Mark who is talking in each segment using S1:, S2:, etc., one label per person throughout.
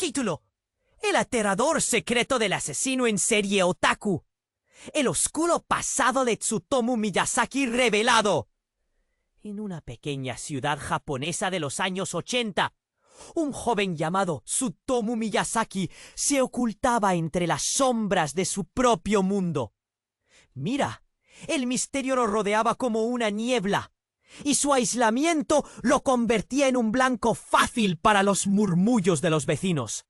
S1: Título: El aterrador secreto del asesino en serie otaku. El oscuro pasado de Tsutomu Miyazaki revelado. En una pequeña ciudad japonesa de los años 80, un joven llamado Tsutomu Miyazaki se ocultaba entre las sombras de su propio mundo. Mira, el misterio lo rodeaba como una niebla, y su aislamiento lo convertía en un blanco fácil para los murmullos de los vecinos.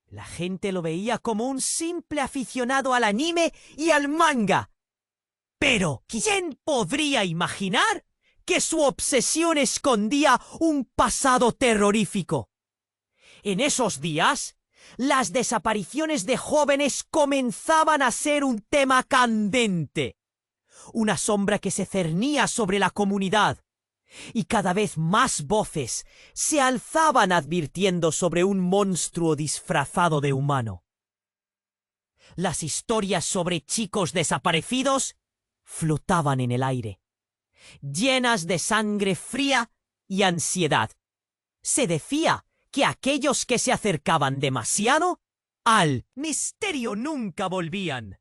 S1: La gente lo veía como un simple aficionado al anime y al manga. Pero, ¿quién podría imaginar que su obsesión escondía un pasado terrorífico? En esos días, las desapariciones de jóvenes comenzaban a ser un tema candente. Una sombra que se cernía sobre la comunidad, y cada vez más voces se alzaban advirtiendo sobre un monstruo disfrazado de humano. Las historias sobre chicos desaparecidos flotaban en el aire, llenas de sangre fría y ansiedad. Se decía que aquellos que se acercaban demasiado al misterio nunca volvían.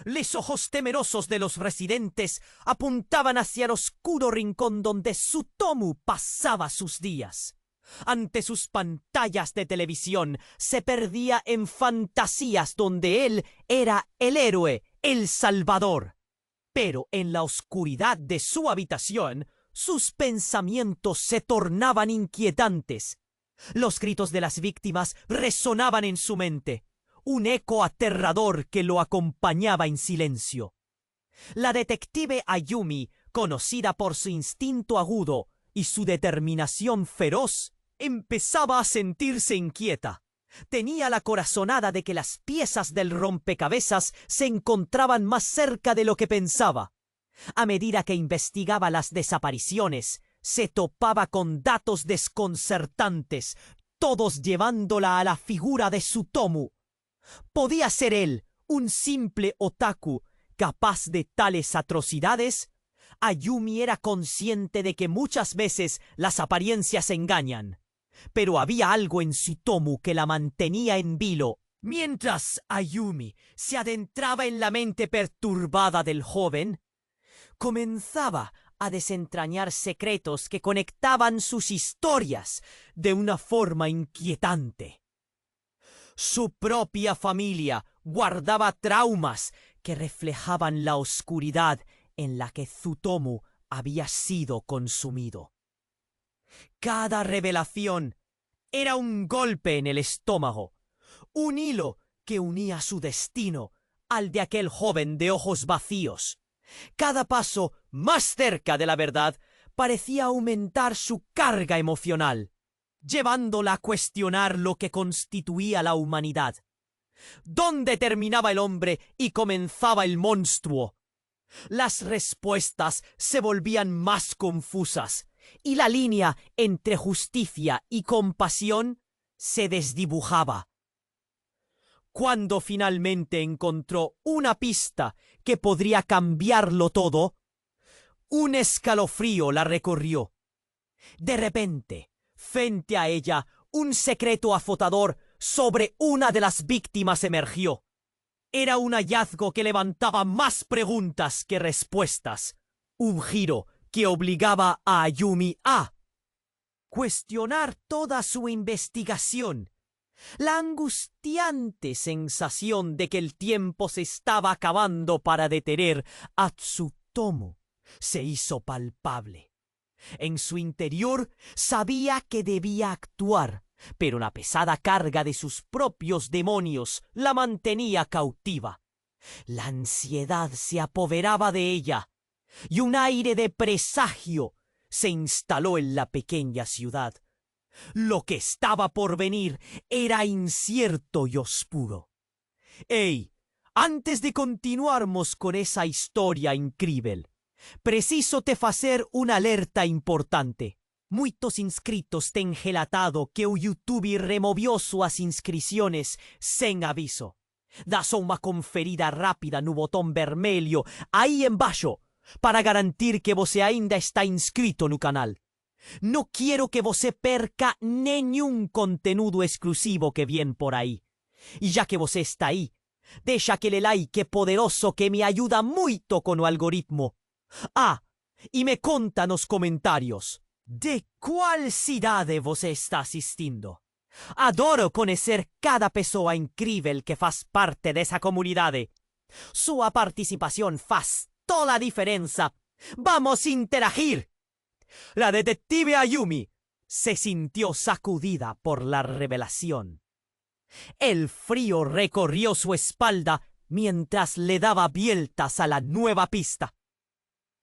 S1: Los ojos temerosos de los residentes apuntaban hacia el oscuro rincón donde Tsutomu pasaba sus días. Ante sus pantallas de televisión se perdía en fantasías donde él era el héroe, el salvador. Pero en la oscuridad de su habitación, sus pensamientos se tornaban inquietantes. Los gritos de las víctimas resonaban en su mente, un eco aterrador que lo acompañaba en silencio. La detective Ayumi, conocida por su instinto agudo y su determinación feroz, empezaba a sentirse inquieta. Tenía la corazonada de que las piezas del rompecabezas se encontraban más cerca de lo que pensaba. A medida que investigaba las desapariciones, se topaba con datos desconcertantes, todos llevándola a la figura de Tsutomu. ¿Podía ser él un simple otaku capaz de tales atrocidades? Ayumi era consciente de que muchas veces las apariencias engañan, pero había algo en Tsutomu que la mantenía en vilo. Mientras Ayumi se adentraba en la mente perturbada del joven, comenzaba a desentrañar secretos que conectaban sus historias de una forma inquietante. Su propia familia guardaba traumas que reflejaban la oscuridad en la que Tsutomu había sido consumido. Cada revelación era un golpe en el estómago, un hilo que unía su destino al de aquel joven de ojos vacíos. Cada paso más cerca de la verdad parecía aumentar su carga emocional, llevándola a cuestionar lo que constituía la humanidad. ¿Dónde terminaba el hombre y comenzaba el monstruo? Las respuestas se volvían más confusas, y la línea entre justicia y compasión se desdibujaba. Cuando finalmente encontró una pista que podría cambiarlo todo, un escalofrío la recorrió. De repente, frente a ella, un secreto azotador sobre una de las víctimas emergió. Era un hallazgo que levantaba más preguntas que respuestas. Un giro que obligaba a Ayumi a cuestionar toda su investigación. La angustiante sensación de que el tiempo se estaba acabando para detener a Tsutomu se hizo palpable. En su interior sabía que debía actuar, pero la pesada carga de sus propios demonios la mantenía cautiva. La ansiedad se apoderaba de ella, y un aire de presagio se instaló en la pequeña ciudad. Lo que estaba por venir era incierto y oscuro. ¡Ey! Antes de continuarmos con esa historia increíble, preciso te facer una alerta importante. Muitos inscritos ten relatado que o YouTube removió suas inscrições sem aviso. Dá só uma conferida rápida no botão vermelho aí embaixo para garantir que você ainda está inscrito no canal. No quiero que você perca nenhum conteúdo exclusivo que vem por aí. E já que você está aí, deixa aquele like poderoso que me ajuda muito com o algoritmo. Ah, e me conta nos comentários de qual cidade você está assistindo. Adoro conhecer cada pessoa incrível que faz parte dessa comunidade. Sua participação faz toda a diferença. Vamos interagir. La detective Ayumi se sintió sacudida por la revelación. El frío recorrió su espalda mientras le daba vueltas a la nueva pista.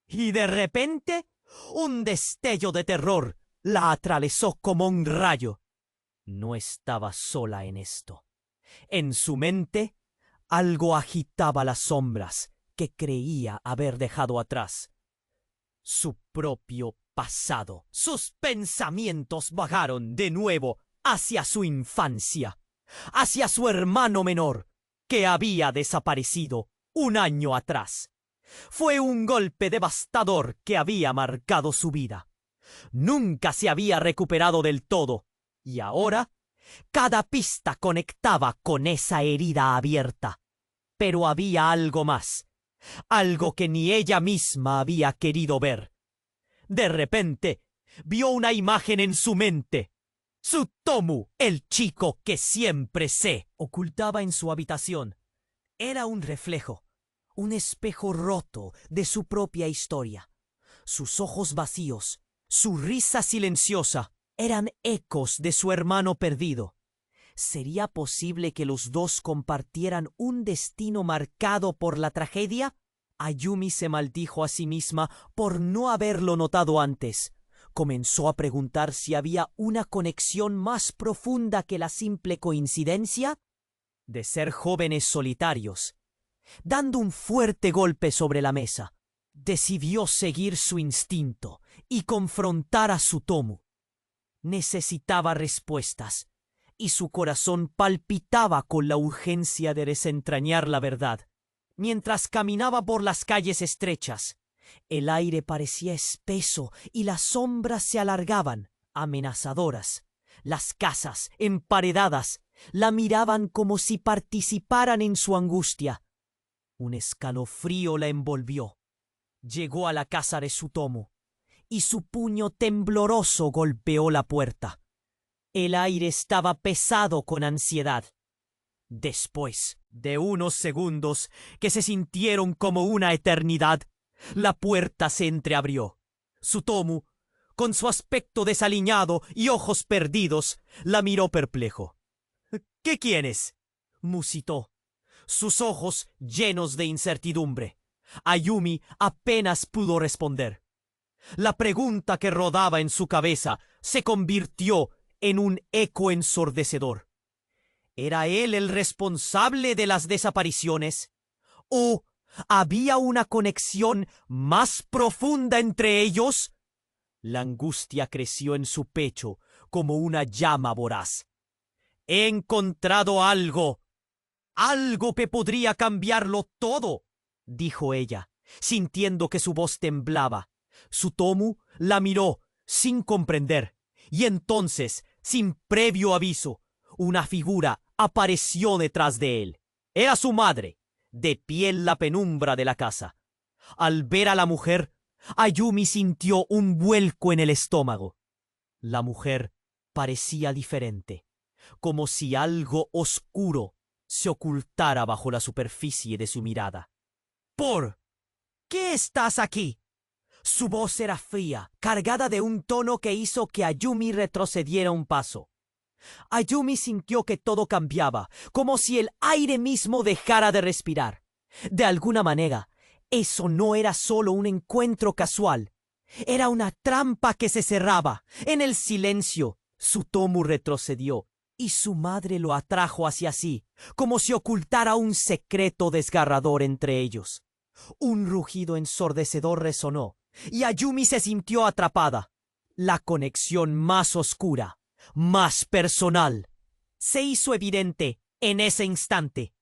S1: Y de repente, un destello de terror la atravesó como un rayo. No estaba sola en esto. En su mente, algo agitaba las sombras que creía haber dejado atrás. Su propio pasado. Sus pensamientos vagaron de nuevo hacia su infancia, hacia su hermano menor, que había desaparecido un año atrás. Fue un golpe devastador que había marcado su vida. Nunca se había recuperado del todo, y ahora cada pista conectaba con esa herida abierta. Pero había algo más, algo que ni ella misma había querido ver. De repente, vio una imagen en su mente. Tsutomu, el chico que siempre se ocultaba en su habitación. Era un reflejo, un espejo roto de su propia historia. Sus ojos vacíos, su risa silenciosa, eran ecos de su hermano perdido. ¿Sería posible que los dos compartieran un destino marcado por la tragedia? Ayumi se maldijo a sí misma por no haberlo notado antes. Comenzó a preguntar si había una conexión más profunda que la simple coincidencia de ser jóvenes solitarios. Dando un fuerte golpe sobre la mesa, decidió seguir su instinto y confrontar a Tsutomu. Necesitaba respuestas, y su corazón palpitaba con la urgencia de desentrañar la verdad. Mientras caminaba por las calles estrechas, el aire parecía espeso y las sombras se alargaban, amenazadoras. Las casas, emparedadas, la miraban como si participaran en su angustia. Un escalofrío la envolvió. Llegó a la casa de Tsutomu, y su puño tembloroso golpeó la puerta. El aire estaba pesado con ansiedad. Después de unos segundos que se sintieron como una eternidad, la puerta se entreabrió. Tsutomu, con su aspecto desaliñado y ojos perdidos, la miró perplejo. «¿Qué quieres?», musitó, sus ojos llenos de incertidumbre. Ayumi apenas pudo responder. La pregunta que rodaba en su cabeza se convirtió en un eco ensordecedor. ¿Era él el responsable de las desapariciones? ¿O había una conexión más profunda entre ellos? La angustia creció en su pecho como una llama voraz. «He encontrado algo. Algo que podría cambiarlo todo», dijo ella, sintiendo que su voz temblaba. Tsutomu la miró sin comprender, y entonces, sin previo aviso, una figura apareció detrás de él. Era su madre, de pie en la penumbra de la casa. Al ver a la mujer, Ayumi sintió un vuelco en el estómago. La mujer parecía diferente, como si algo oscuro se ocultara bajo la superficie de su mirada. «¿Por qué estás aquí?». Su voz era fría, cargada de un tono que hizo que Ayumi retrocediera un paso. Ayumi sintió que todo cambiaba, como si el aire mismo dejara de respirar. De alguna manera, eso no era solo un encuentro casual. Era una trampa que se cerraba. En el silencio, Tsutomu retrocedió, y su madre lo atrajo hacia sí, como si ocultara un secreto desgarrador entre ellos. Un rugido ensordecedor resonó, y Ayumi se sintió atrapada. La conexión más oscura, más personal, se hizo evidente en ese instante.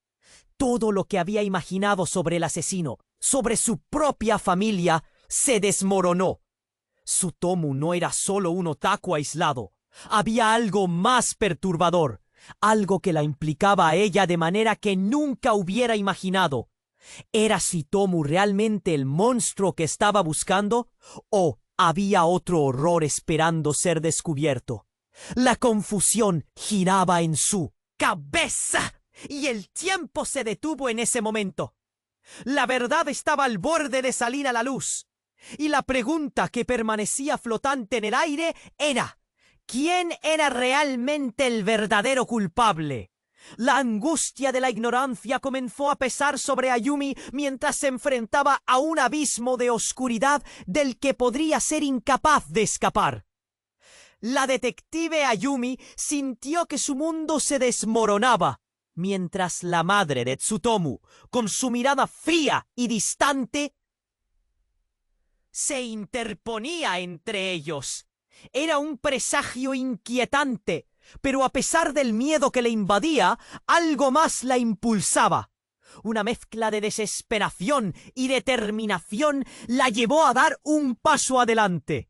S1: Todo lo que había imaginado sobre el asesino, sobre su propia familia, se desmoronó. Tsutomu no era solo un otaku aislado. Había algo más perturbador, algo que la implicaba a ella de manera que nunca hubiera imaginado. ¿Era Tsutomu realmente el monstruo que estaba buscando? ¿O había otro horror esperando ser descubierto? La confusión giraba en su cabeza y el tiempo se detuvo en ese momento. La verdad estaba al borde de salir a la luz. Y la pregunta que permanecía flotante en el aire era: ¿quién era realmente el verdadero culpable? La angustia de la ignorancia comenzó a pesar sobre Ayumi mientras se enfrentaba a un abismo de oscuridad del que podría ser incapaz de escapar. La detective Ayumi sintió que su mundo se desmoronaba, mientras la madre de Tsutomu, con su mirada fría y distante, se interponía entre ellos. Era un presagio inquietante, pero a pesar del miedo que le invadía, algo más la impulsaba. Una mezcla de desesperación y determinación la llevó a dar un paso adelante.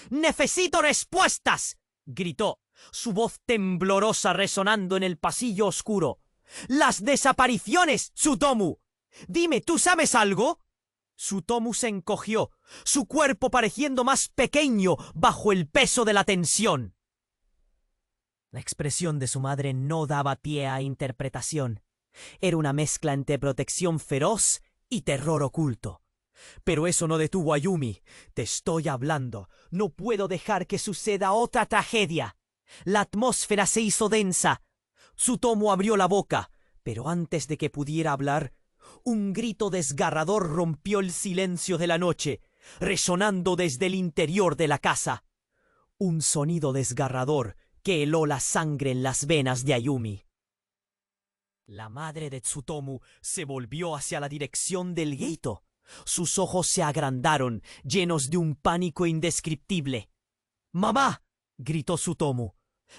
S1: «¡Necesito respuestas!», gritó, su voz temblorosa resonando en el pasillo oscuro. «¡Las desapariciones, Tsutomu! Dime, ¿tú sabes algo?». Tsutomu se encogió, su cuerpo pareciendo más pequeño bajo el peso de la tensión. La expresión de su madre no daba pie a interpretación. Era una mezcla entre protección feroz y terror oculto. Pero eso no detuvo a Yumi. «Te estoy hablando. No puedo dejar que suceda otra tragedia». La atmósfera se hizo densa. Tsutomu abrió la boca, pero antes de que pudiera hablar, un grito desgarrador rompió el silencio de la noche, resonando desde el interior de la casa. Un sonido desgarrador que heló la sangre en las venas de Ayumi. La madre de Tsutomu se volvió hacia la dirección del grito. Sus ojos se agrandaron, llenos de un pánico indescriptible. «¡Mamá!», gritó Tsutomu.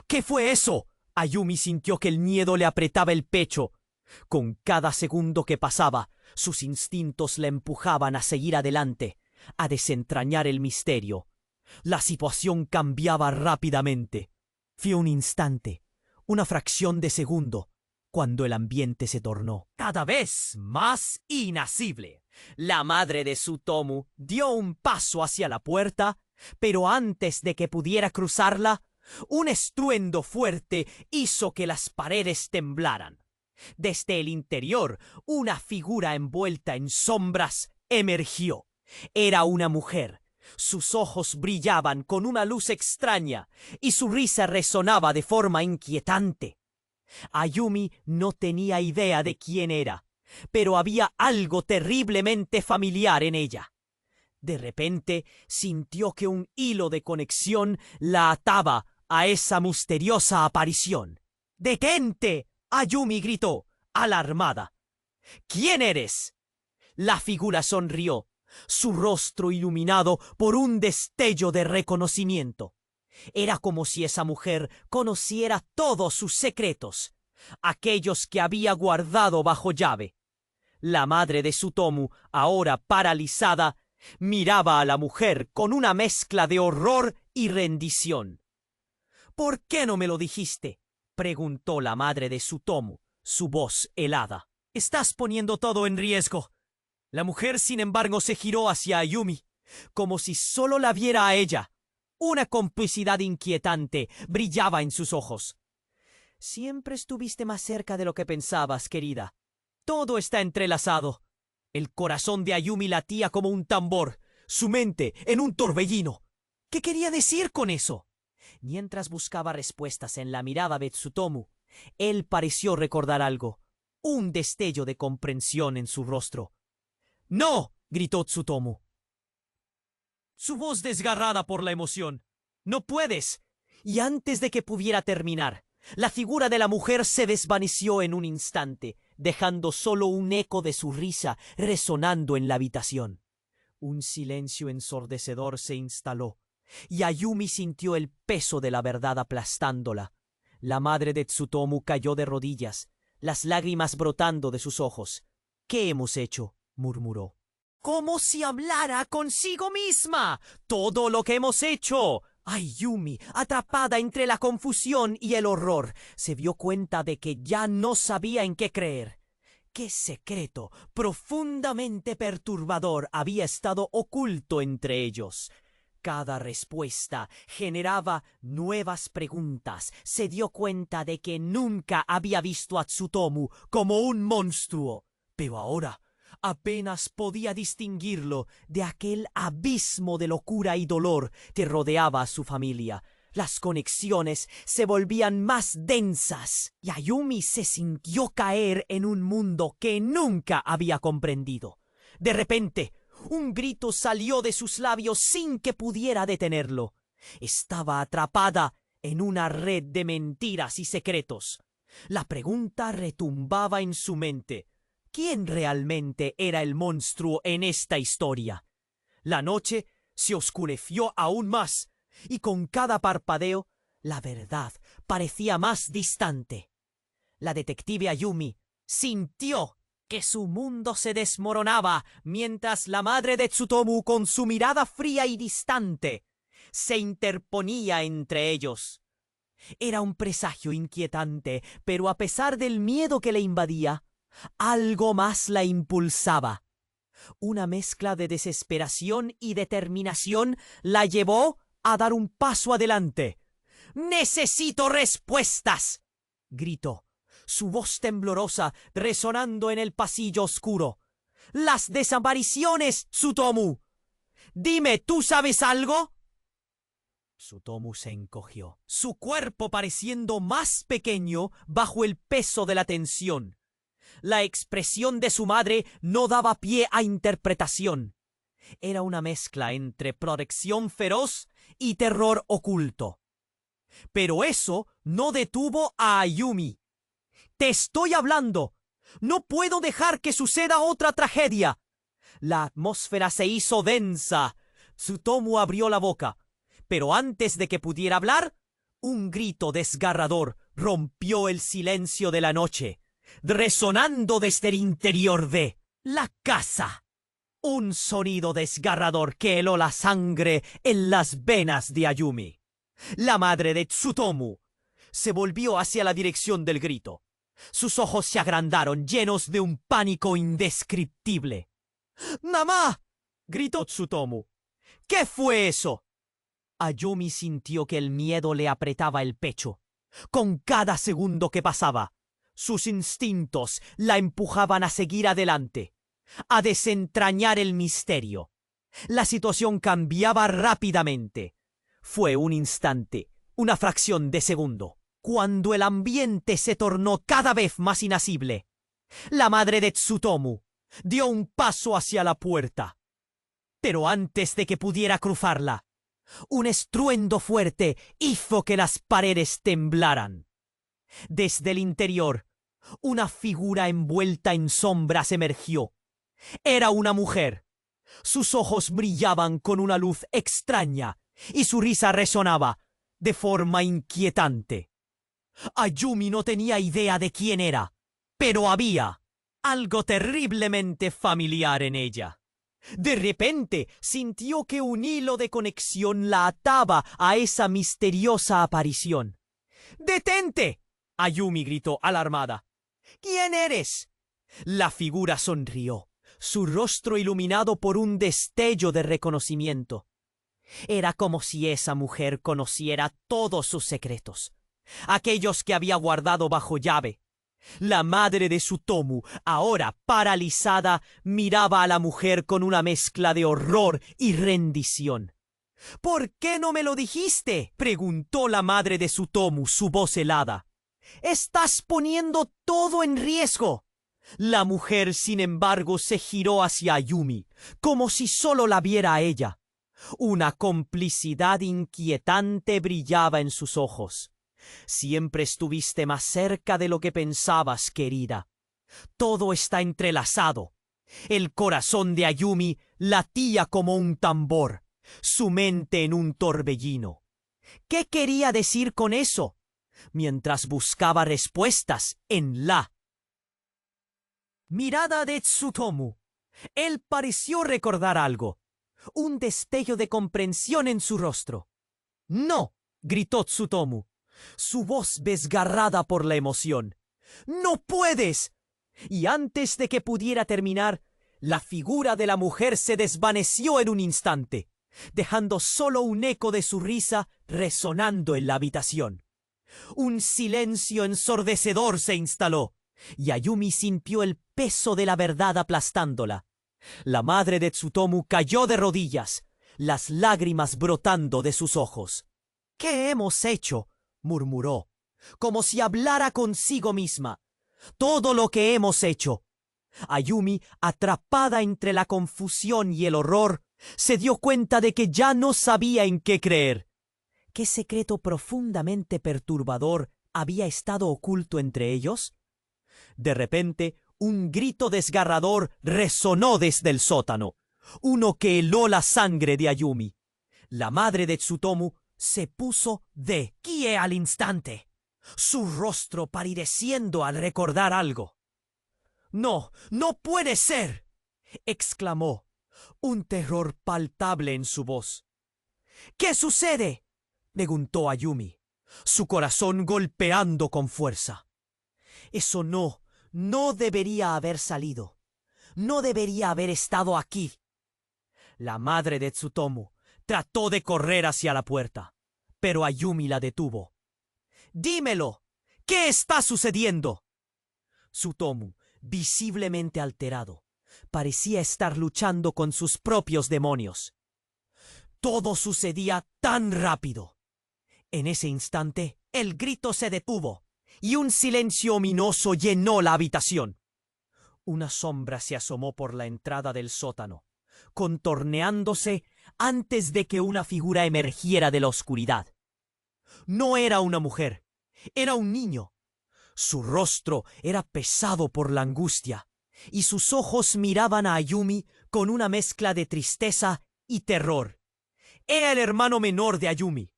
S1: «¿Qué fue eso?». Ayumi sintió que el miedo le apretaba el pecho. Con cada segundo que pasaba, sus instintos la empujaban a seguir adelante, a desentrañar el misterio. La situación cambiaba rápidamente. Fue un instante, una fracción de segundo, cuando el ambiente se tornó cada vez más inasible. La madre de Tsutomu dio un paso hacia la puerta, pero antes de que pudiera cruzarla, un estruendo fuerte hizo que las paredes temblaran. Desde el interior, una figura envuelta en sombras emergió. Era una mujer. Sus ojos brillaban con una luz extraña y su risa resonaba de forma inquietante. Ayumi no tenía idea de quién era, pero había algo terriblemente familiar en ella. De repente sintió que un hilo de conexión la ataba a esa misteriosa aparición. «¡Detente!», Ayumi gritó, alarmada. «¿Quién eres?». La figura sonrió, su rostro iluminado por un destello de reconocimiento. Era como si esa mujer conociera todos sus secretos, aquellos que había guardado bajo llave. La madre de Tsutomu, ahora paralizada, miraba a la mujer con una mezcla de horror y rendición. «¿Por qué no me lo dijiste?», preguntó la madre de Tsutomu, su voz helada. «Estás poniendo todo en riesgo». La mujer, sin embargo, se giró hacia Ayumi, como si solo la viera a ella. Una complicidad inquietante brillaba en sus ojos. «Siempre estuviste más cerca de lo que pensabas, querida. Todo está entrelazado». El corazón de Ayumi latía como un tambor, su mente en un torbellino. ¿Qué quería decir con eso? Mientras buscaba respuestas en la mirada de Tsutomu, él pareció recordar algo, un destello de comprensión en su rostro. «¡No!», gritó Tsutomu, su voz desgarrada por la emoción. «¡No puedes!». Y antes de que pudiera terminar, la figura de la mujer se desvaneció en un instante, dejando solo un eco de su risa resonando en la habitación. Un silencio ensordecedor se instaló, y Ayumi sintió el peso de la verdad aplastándola. La madre de Tsutomu cayó de rodillas, las lágrimas brotando de sus ojos. «¿Qué hemos hecho?», murmuró. como si hablara consigo misma. Todo lo que hemos hecho. Ayumi, atrapada entre la confusión y el horror, se dio cuenta de que ya no sabía en qué creer. ¿Qué secreto profundamente perturbador había estado oculto entre ellos? Cada respuesta generaba nuevas preguntas. Se dio cuenta de que nunca había visto a Tsutomu como un monstruo, pero ahora apenas podía distinguirlo de aquel abismo de locura y dolor que rodeaba a su familia. Las conexiones se volvían más densas y Ayumi se sintió caer en un mundo que nunca había comprendido. De repente, un grito salió de sus labios sin que pudiera detenerlo. Estaba atrapada en una red de mentiras y secretos. La pregunta retumbaba en su mente. ¿Quién realmente era el monstruo en esta historia? La noche se oscureció aún más, y con cada parpadeo, la verdad parecía más distante. La detective Ayumi sintió que su mundo se desmoronaba mientras la madre de Tsutomu, con su mirada fría y distante, se interponía entre ellos. Era un presagio inquietante, pero a pesar del miedo que le invadía, algo más la impulsaba. Una mezcla de desesperación y determinación la llevó a dar un paso adelante. «¡Necesito respuestas!», gritó, su voz temblorosa resonando en el pasillo oscuro. «¡Las desapariciones, Tsutomu! Dime, ¿tú sabes algo?». Tsutomu se encogió, su cuerpo pareciendo más pequeño bajo el peso de la tensión. La expresión de su madre no daba pie a interpretación. Era una mezcla entre protección feroz y terror oculto. Pero eso no detuvo a Ayumi. «Te estoy hablando. No puedo dejar que suceda otra tragedia». La atmósfera se hizo densa. Tsutomu abrió la boca, pero antes de que pudiera hablar, un grito desgarrador rompió el silencio de la noche, resonando desde el interior de la casa. Un sonido desgarrador que heló la sangre en las venas de Ayumi. La madre de Tsutomu se volvió hacia la dirección del grito. Sus ojos se agrandaron, llenos de un pánico indescriptible. «¡Mamá!», gritó Tsutomu. «¿Qué fue eso?». Ayumi sintió que el miedo le apretaba el pecho. Con cada segundo que pasaba, sus instintos la empujaban a seguir adelante, a desentrañar el misterio. La situación cambiaba rápidamente. Fue un instante, una fracción de segundo, cuando el ambiente se tornó cada vez más inasible. La madre de Tsutomu dio un paso hacia la puerta. Pero antes de que pudiera cruzarla, un estruendo fuerte hizo que las paredes temblaran. Desde el interior, una figura envuelta en sombras emergió. Era una mujer. Sus ojos brillaban con una luz extraña y su risa resonaba de forma inquietante. Ayumi no tenía idea de quién era, pero había algo terriblemente familiar en ella. De repente sintió que un hilo de conexión la ataba a esa misteriosa aparición. «¡Detente!», Ayumi gritó alarmada. «¿Quién eres?». La figura sonrió, su rostro iluminado por un destello de reconocimiento. Era como si esa mujer conociera todos sus secretos, aquellos que había guardado bajo llave. La madre de Tsutomu, ahora paralizada, miraba a la mujer con una mezcla de horror y rendición. «¿Por qué no me lo dijiste?», preguntó la madre de Tsutomu, su voz helada. «Estás poniendo todo en riesgo». La mujer, sin embargo, se giró hacia Ayumi, como si solo la viera a ella. Una complicidad inquietante brillaba en sus ojos. «Siempre estuviste más cerca de lo que pensabas, querida. Todo está entrelazado». El corazón de Ayumi latía como un tambor, su mente en un torbellino. ¿Qué quería decir con eso? Mientras buscaba respuestas en la mirada de Tsutomu, Él pareció recordar algo, un destello de comprensión en su rostro. «¡No!», gritó Tsutomu, su voz desgarrada por la emoción. «¡No puedes!». Y antes de que pudiera terminar, la figura de la mujer se desvaneció en un instante, dejando solo un eco de su risa resonando en la habitación. Un silencio ensordecedor se instaló, y Ayumi sintió el peso de la verdad aplastándola. La madre de Tsutomu cayó de rodillas, las lágrimas brotando de sus ojos. «¿Qué hemos hecho?», murmuró, como si hablara consigo misma. «Todo lo que hemos hecho». Ayumi, atrapada entre la confusión y el horror, se dio cuenta de que ya no sabía en qué creer. ¿Qué secreto profundamente perturbador había estado oculto entre ellos? De repente, un grito desgarrador resonó desde el sótano, uno que heló la sangre de Ayumi. La madre de Tsutomu se puso de pie al instante, su rostro palideciendo al recordar algo. «¡No, no puede ser!», exclamó, un terror palpable en su voz. «¿Qué sucede?», preguntó Ayumi, su corazón golpeando con fuerza. «Eso no debería haber salido. No debería haber estado aquí». La madre de Tsutomu trató de correr hacia la puerta, pero Ayumi la detuvo. «Dímelo, ¿qué está sucediendo?». Tsutomu, visiblemente alterado, parecía estar luchando con sus propios demonios. Todo sucedía tan rápido. En ese instante, el grito se detuvo y un silencio ominoso llenó la habitación. Una sombra se asomó por la entrada del sótano, contorneándose antes de que una figura emergiera de la oscuridad. No era una mujer, era un niño. Su rostro era pesado por la angustia, y sus ojos miraban a Ayumi con una mezcla de tristeza y terror. Era el hermano menor de Ayumi.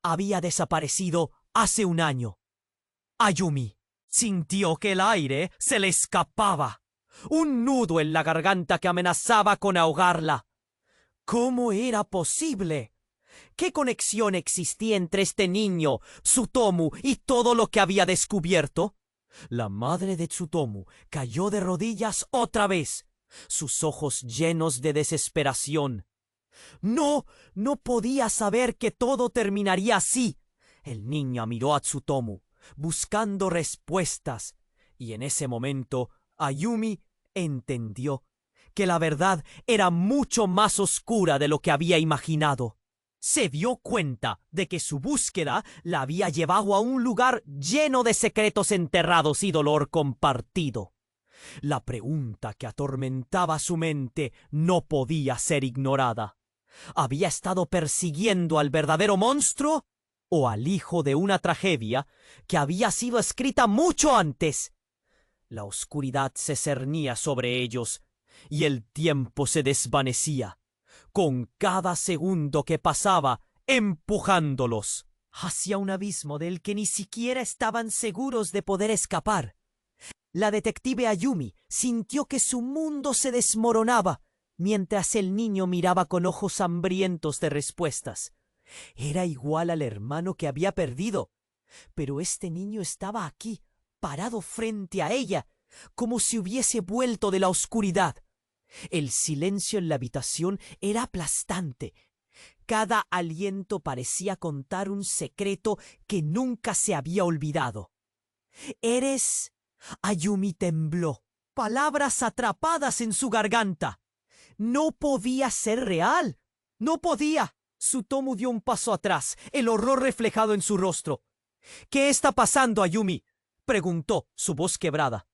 S1: Había desaparecido hace un año. Ayumi sintió que el aire se le escapaba, un nudo en la garganta que amenazaba con ahogarla. ¿Cómo era posible? ¿Qué conexión existía entre este niño, Tsutomu, y todo lo que había descubierto? La madre de Tsutomu cayó de rodillas otra vez, sus ojos llenos de desesperación. No podía saber que todo terminaría así. El niño miró a Tsutomu, buscando respuestas, y en ese momento Ayumi entendió que la verdad era mucho más oscura de lo que había imaginado. Se dio cuenta de que su búsqueda la había llevado a un lugar lleno de secretos enterrados y dolor compartido. La pregunta que atormentaba su mente no podía ser ignorada. ¿Había estado persiguiendo al verdadero monstruo o al hijo de una tragedia que había sido escrita mucho antes? La oscuridad se cernía sobre ellos y el tiempo se desvanecía, con cada segundo que pasaba empujándolos hacia un abismo del que ni siquiera estaban seguros de poder escapar. La detective Ayumi sintió que su mundo se desmoronaba mientras el niño miraba con ojos hambrientos de respuestas. Era igual al hermano que había perdido, pero este niño estaba aquí, parado frente a ella, como si hubiese vuelto de la oscuridad. El silencio en la habitación era aplastante. Cada aliento parecía contar un secreto que nunca se había olvidado. «¿Eres...?» Ayumi tembló, palabras atrapadas en su garganta. No podía ser real. No podía. Tsutomu dio un paso atrás, el horror reflejado en su rostro. «¿Qué está pasando, Ayumi?», preguntó, su voz quebrada.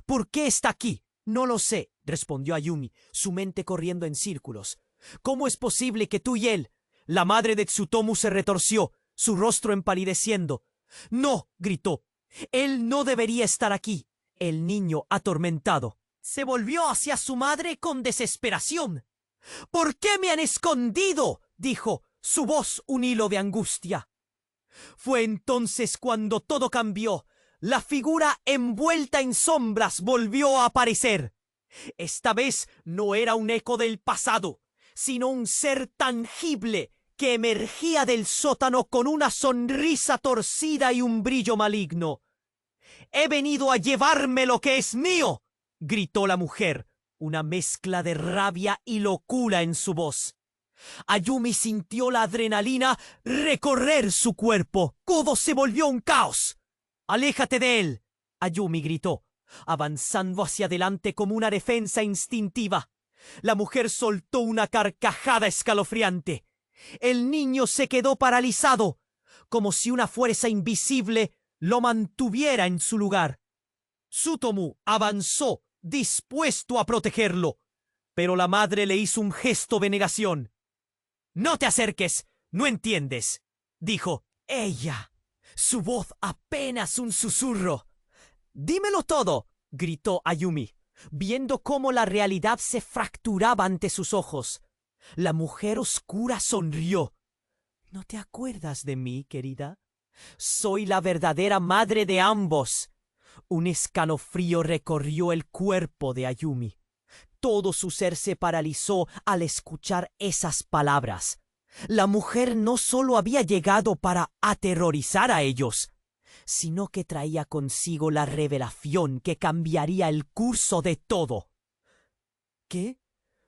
S1: «¿Por qué está aquí?». «No lo sé», respondió Ayumi, su mente corriendo en círculos. «¿Cómo es posible que tú y él...?» La madre de Tsutomu se retorció, su rostro empalideciendo. «¡No!», gritó. «Él no debería estar aquí». El niño, atormentado, se volvió hacia su madre con desesperación. «¿Por qué me han escondido?», dijo, su voz un hilo de angustia. Fue entonces cuando todo cambió. La figura envuelta en sombras volvió a aparecer. Esta vez no era un eco del pasado, sino un ser tangible que emergía del sótano con una sonrisa torcida y un brillo maligno. «He venido a llevarme lo que es mío», gritó la mujer, una mezcla de rabia y locura en su voz. Ayumi sintió la adrenalina recorrer su cuerpo. Todo se volvió un caos. «¡Aléjate de él!», Ayumi gritó, avanzando hacia adelante como una defensa instintiva. La mujer soltó una carcajada escalofriante. El niño se quedó paralizado, como si una fuerza invisible lo mantuviera en su lugar. Tsutomu avanzó, dispuesto a protegerlo, pero la madre le hizo un gesto de negación. «No te acerques, no entiendes», dijo ella, su voz apenas un susurro. «Dímelo todo», gritó Ayumi, viendo cómo la realidad se fracturaba ante sus ojos. La mujer oscura sonrió. «¿No te acuerdas de mí, querida? Soy la verdadera madre de ambos». Un escalofrío recorrió el cuerpo de Ayumi. Todo su ser se paralizó al escuchar esas palabras. La mujer no solo había llegado para aterrorizar a ellos, sino que traía consigo la revelación que cambiaría el curso de todo. «¿Qué?»,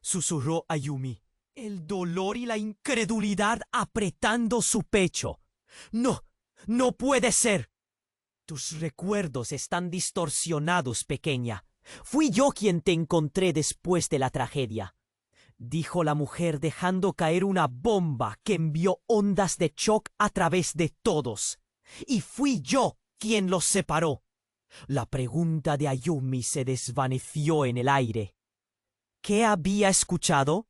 S1: susurró Ayumi, el dolor y la incredulidad apretando su pecho. «No, no puede ser». «Tus recuerdos están distorsionados, pequeña. Fui yo quien te encontré después de la tragedia», dijo la mujer, dejando caer una bomba que envió ondas de shock a través de todos. «Y fui yo quien los separó». La pregunta de Ayumi se desvaneció en el aire. ¿Qué había escuchado?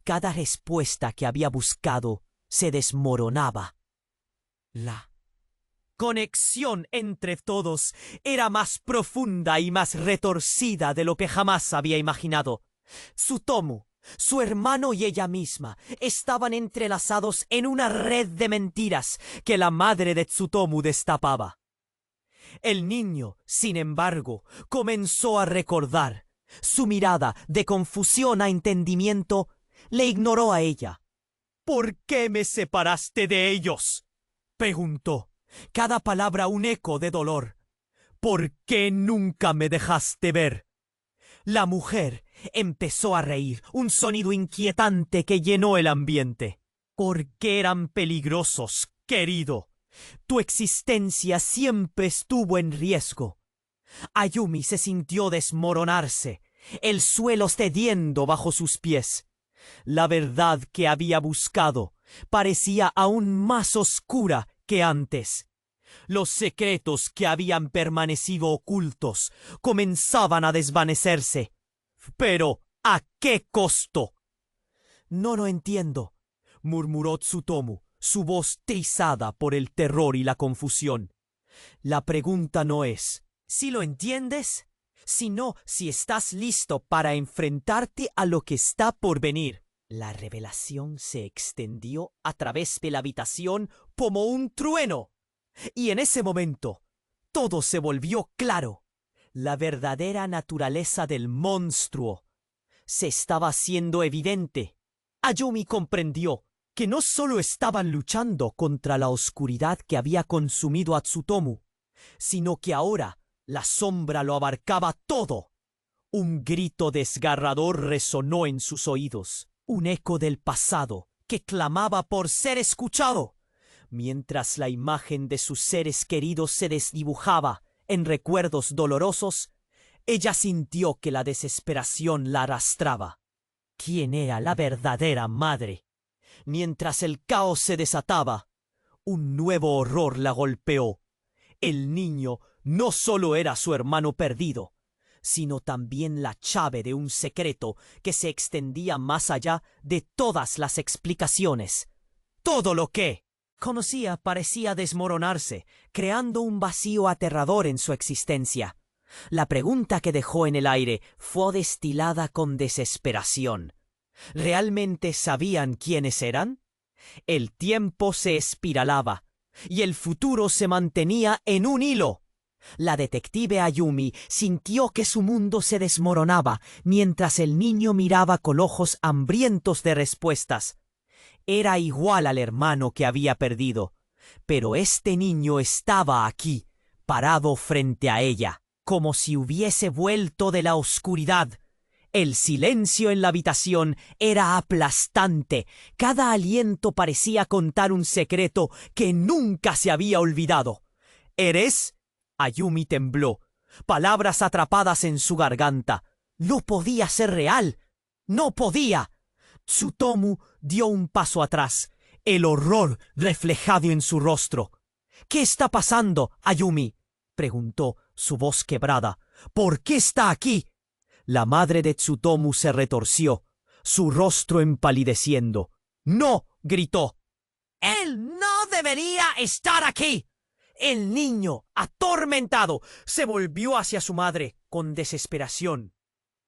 S1: Cada respuesta que había buscado se desmoronaba. La conexión entre todos era más profunda y más retorcida de lo que jamás había imaginado. Tsutomu, su hermano y ella misma estaban entrelazados en una red de mentiras que la madre de Tsutomu destapaba. El niño, sin embargo, comenzó a recordar. Su mirada, de confusión a entendimiento, le ignoró a ella. «¿Por qué me separaste de ellos?», preguntó, cada palabra un eco de dolor. «¿Por qué nunca me dejaste ver?». La mujer empezó a reír, un sonido inquietante que llenó el ambiente. «¿Por qué eran peligrosos, querido? Tu existencia siempre estuvo en riesgo». Ayumi se sintió desmoronarse, el suelo cediendo bajo sus pies. La verdad que había buscado parecía aún más oscura que antes. Los secretos que habían permanecido ocultos comenzaban a desvanecerse. Pero ¿a qué costo? «No lo entiendo», murmuró Tsutomu, su voz trizada por el terror y la confusión. «La pregunta no es si lo entiendes, sino si estás listo para enfrentarte a lo que está por venir». La revelación se extendió a través de la habitación como un trueno. Y en ese momento, todo se volvió claro. La verdadera naturaleza del monstruo se estaba haciendo evidente. Ayumi comprendió que no solo estaban luchando contra la oscuridad que había consumido a Tsutomu, sino que ahora la sombra lo abarcaba todo. Un grito desgarrador resonó en sus oídos, un eco del pasado que clamaba por ser escuchado. Mientras la imagen de sus seres queridos se desdibujaba en recuerdos dolorosos, ella sintió que la desesperación la arrastraba. ¿Quién era la verdadera madre? Mientras el caos se desataba, un nuevo horror la golpeó. El niño no solo era su hermano perdido, sino también la llave de un secreto que se extendía más allá de todas las explicaciones. Todo lo que conocía parecía desmoronarse, creando un vacío aterrador en su existencia. La pregunta que dejó en el aire fue destilada con desesperación. ¿Realmente sabían quiénes eran? El tiempo se espiralaba, y el futuro se mantenía en un hilo. La detective Ayumi sintió que su mundo se desmoronaba mientras el niño miraba con ojos hambrientos de respuestas. Era igual al hermano que había perdido, pero este niño estaba aquí, parado frente a ella, como si hubiese vuelto de la oscuridad. El silencio en la habitación era aplastante. Cada aliento parecía contar un secreto que nunca se había olvidado. ¿Eres? Ayumi tembló, palabras atrapadas en su garganta. No podía ser real. No podía. Tsutomu dio un paso atrás, el horror reflejado en su rostro. ¿Qué está pasando, Ayumi?, preguntó, su voz quebrada. ¿Por qué está aquí? La madre de Tsutomu se retorció, su rostro empalideciendo. ¡No!, gritó. «¡Él no debería estar aquí!». El niño, atormentado, se volvió hacia su madre con desesperación.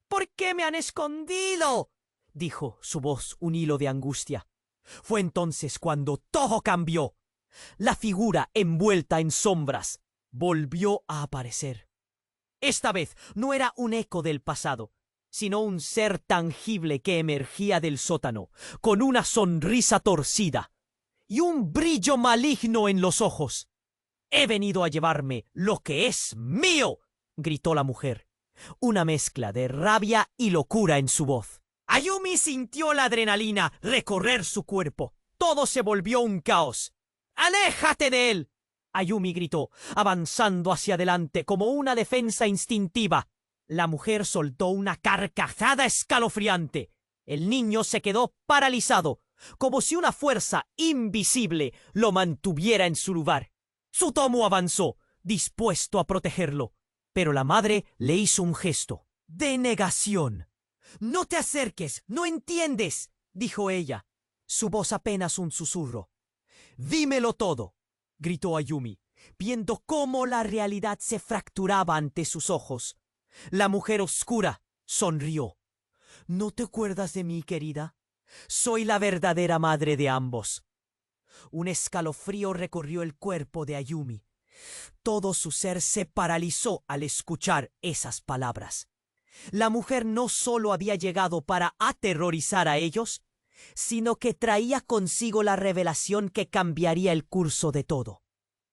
S1: «¿Por qué me han escondido?», dijo, su voz un hilo de angustia. Fue entonces cuando todo cambió. La figura envuelta en sombras volvió a aparecer. Esta vez no era un eco del pasado, sino un ser tangible que emergía del sótano, con una sonrisa torcida y un brillo maligno en los ojos. «He venido a llevarme lo que es mío», gritó la mujer, una mezcla de rabia y locura en su voz. Ayumi sintió la adrenalina recorrer su cuerpo. Todo se volvió un caos. «¡Aléjate de él!», Ayumi gritó, avanzando hacia adelante como una defensa instintiva. La mujer soltó una carcajada escalofriante. El niño se quedó paralizado, como si una fuerza invisible lo mantuviera en su lugar. Tsutomu avanzó, dispuesto a protegerlo, pero la madre le hizo un gesto de negación. «No te acerques, no entiendes», dijo ella, su voz apenas un susurro. «Dímelo todo», gritó Ayumi, viendo cómo la realidad se fracturaba ante sus ojos. La mujer oscura sonrió. «¿No te acuerdas de mí, querida? Soy la verdadera madre de ambos». Un escalofrío recorrió el cuerpo de Ayumi. Todo su ser se paralizó al escuchar esas palabras. La mujer no solo había llegado para aterrorizar a ellos, sino que traía consigo la revelación que cambiaría el curso de todo.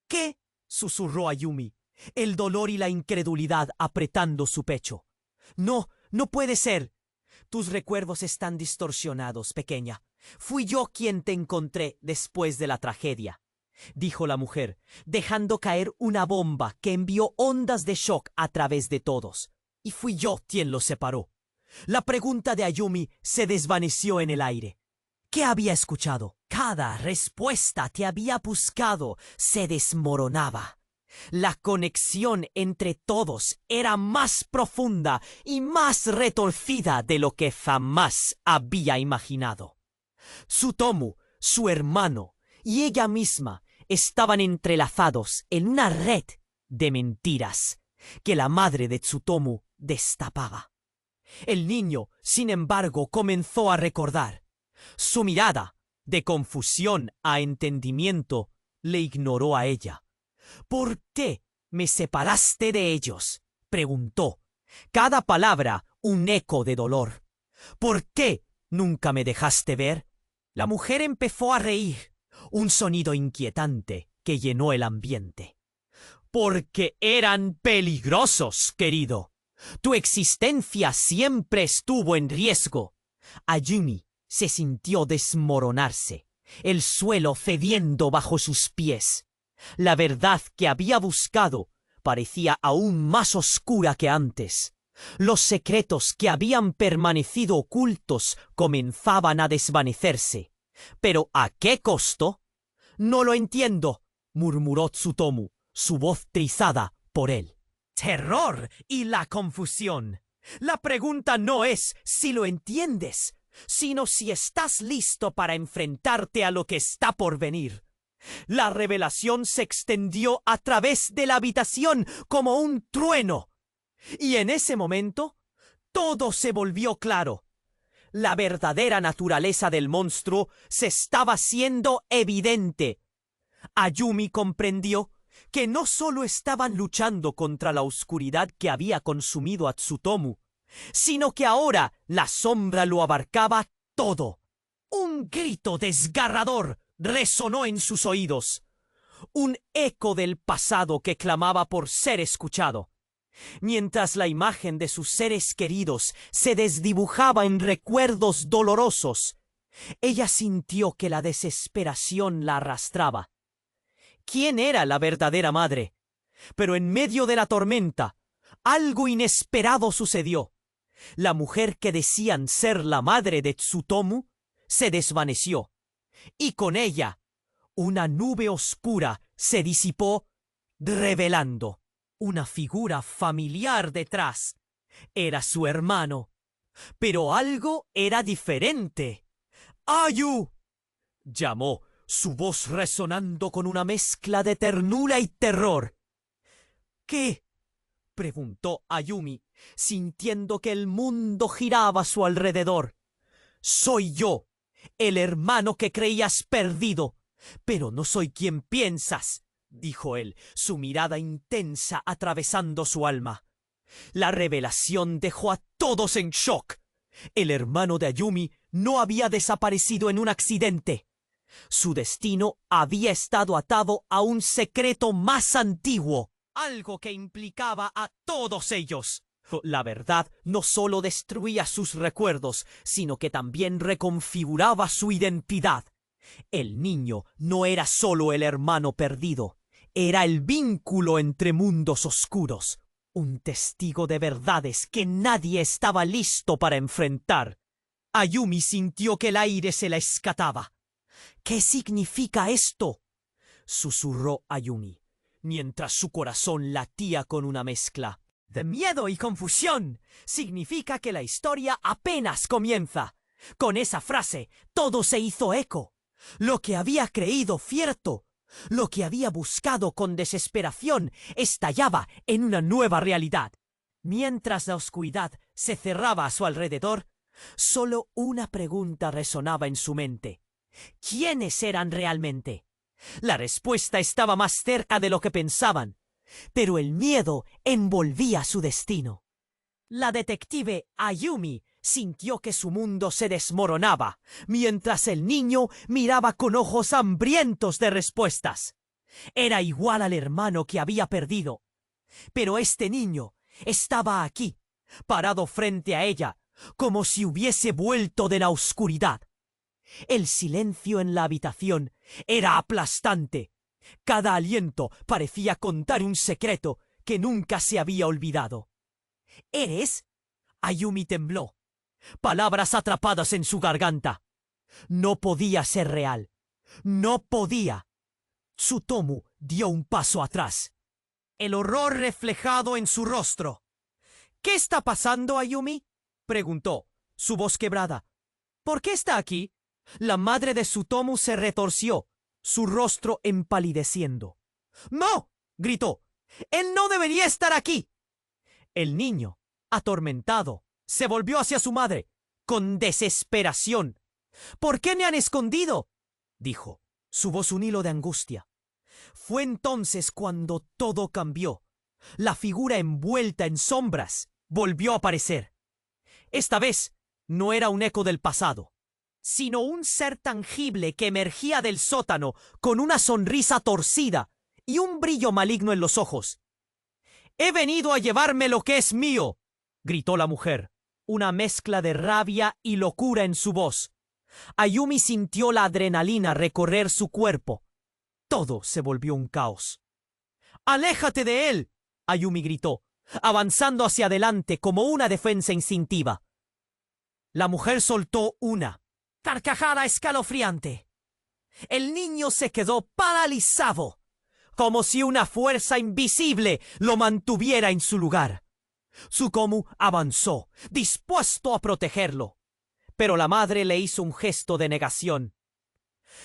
S1: «¿Qué?», susurró Ayumi, el dolor y la incredulidad apretando su pecho. «No, no puede ser. Tus recuerdos están distorsionados, pequeña. Fui yo quien te encontré después de la tragedia», dijo la mujer, dejando caer una bomba que envió ondas de shock a través de todos. «Y fui yo quien los separó». La pregunta de Ayumi se desvaneció en el aire. ¿Qué había escuchado? Cada respuesta que había buscado se desmoronaba. La conexión entre todos era más profunda y más retorcida de lo que jamás había imaginado. Tsutomu, su hermano, y ella misma estaban entrelazados en una red de mentiras que la madre de Tsutomu destapaba. El niño, sin embargo, comenzó a recordar. Su mirada, de confusión a entendimiento, le ignoró a ella. «¿Por qué me separaste de ellos?», preguntó, cada palabra un eco de dolor. «¿Por qué nunca me dejaste ver?». La mujer empezó a reír, un sonido inquietante que llenó el ambiente. «Porque eran peligrosos, querido. Tu existencia siempre estuvo en riesgo». Ayumi se sintió desmoronarse, el suelo cediendo bajo sus pies. La verdad que había buscado parecía aún más oscura que antes. Los secretos que habían permanecido ocultos comenzaban a desvanecerse. «¿Pero a qué costo?». «No lo entiendo», murmuró Tsutomu, su voz trizada por él. «Terror y la confusión. La pregunta no es si lo entiendes, sino si estás listo para enfrentarte a lo que está por venir». La revelación se extendió a través de la habitación como un trueno. Y en ese momento, todo se volvió claro. La verdadera naturaleza del monstruo se estaba haciendo evidente. Ayumi comprendió que no solo estaban luchando contra la oscuridad que había consumido a Tsutomu, sino que ahora la sombra lo abarcaba todo. Un grito desgarrador resonó en sus oídos, un eco del pasado que clamaba por ser escuchado. Mientras la imagen de sus seres queridos se desdibujaba en recuerdos dolorosos, ella sintió que la desesperación la arrastraba. ¿Quién era la verdadera madre? Pero en medio de la tormenta, algo inesperado sucedió. La mujer que decían ser la madre de Tsutomu se desvaneció, y con ella una nube oscura se disipó, revelando una figura familiar detrás. Era su hermano, pero algo era diferente. ¡Ayu!, llamó, su voz resonando con una mezcla de ternura y terror. ¿Qué?, preguntó Ayumi, sintiendo que el mundo giraba a su alrededor. Soy yo, el hermano que creías perdido, pero no soy quien piensas, dijo él, su mirada intensa atravesando su alma. La revelación dejó a todos en shock. El hermano de Ayumi no había desaparecido en un accidente. Su destino había estado atado a un secreto más antiguo, algo que implicaba a todos ellos. La verdad no solo destruía sus recuerdos, sino que también reconfiguraba su identidad. El niño no era solo el hermano perdido, era el vínculo entre mundos oscuros, un testigo de verdades que nadie estaba listo para enfrentar. Ayumi sintió que el aire se la escapaba. ¿Qué significa esto?, susurró Ayumi, mientras su corazón latía con una mezcla de miedo y confusión. Significa que la historia apenas comienza. Con esa frase, todo se hizo eco. Lo que había creído cierto, lo que había buscado con desesperación, estallaba en una nueva realidad. Mientras la oscuridad se cerraba a su alrededor, solo una pregunta resonaba en su mente. ¿Quiénes eran realmente? La respuesta estaba más cerca de lo que pensaban, pero el miedo envolvía su destino. La detective Ayumi sintió que su mundo se desmoronaba, mientras el niño miraba con ojos hambrientos de respuestas. Era igual al hermano que había perdido, pero este niño estaba aquí, parado frente a ella, como si hubiese vuelto de la oscuridad. El silencio en la habitación era aplastante. Cada aliento parecía contar un secreto que nunca se había olvidado. ¿Eres? Ayumi tembló, palabras atrapadas en su garganta. No podía ser real. No podía. Tsutomu dio un paso atrás, el horror reflejado en su rostro. ¿Qué está pasando, Ayumi?, preguntó, su voz quebrada. ¿Por qué está aquí? La madre de Tsutomu se retorció, su rostro empalideciendo. ¡No!, gritó. ¡Él no debería estar aquí! El niño, atormentado, se volvió hacia su madre, con desesperación. ¿Por qué me han escondido?, dijo, su voz un hilo de angustia. Fue entonces cuando todo cambió. La figura envuelta en sombras volvió a aparecer. Esta vez no era un eco del pasado, sino un ser tangible que emergía del sótano con una sonrisa torcida y un brillo maligno en los ojos. «He venido a llevarme lo que es mío», gritó la mujer, una mezcla de rabia y locura en su voz. Ayumi sintió la adrenalina recorrer su cuerpo. Todo se volvió un caos. «¡Aléjate de él!», Ayumi gritó, avanzando hacia adelante como una defensa instintiva. La mujer soltó una carcajada escalofriante. El niño se quedó paralizado, como si una fuerza invisible lo mantuviera en su lugar. Tsutomu avanzó, dispuesto a protegerlo, pero la madre le hizo un gesto de negación.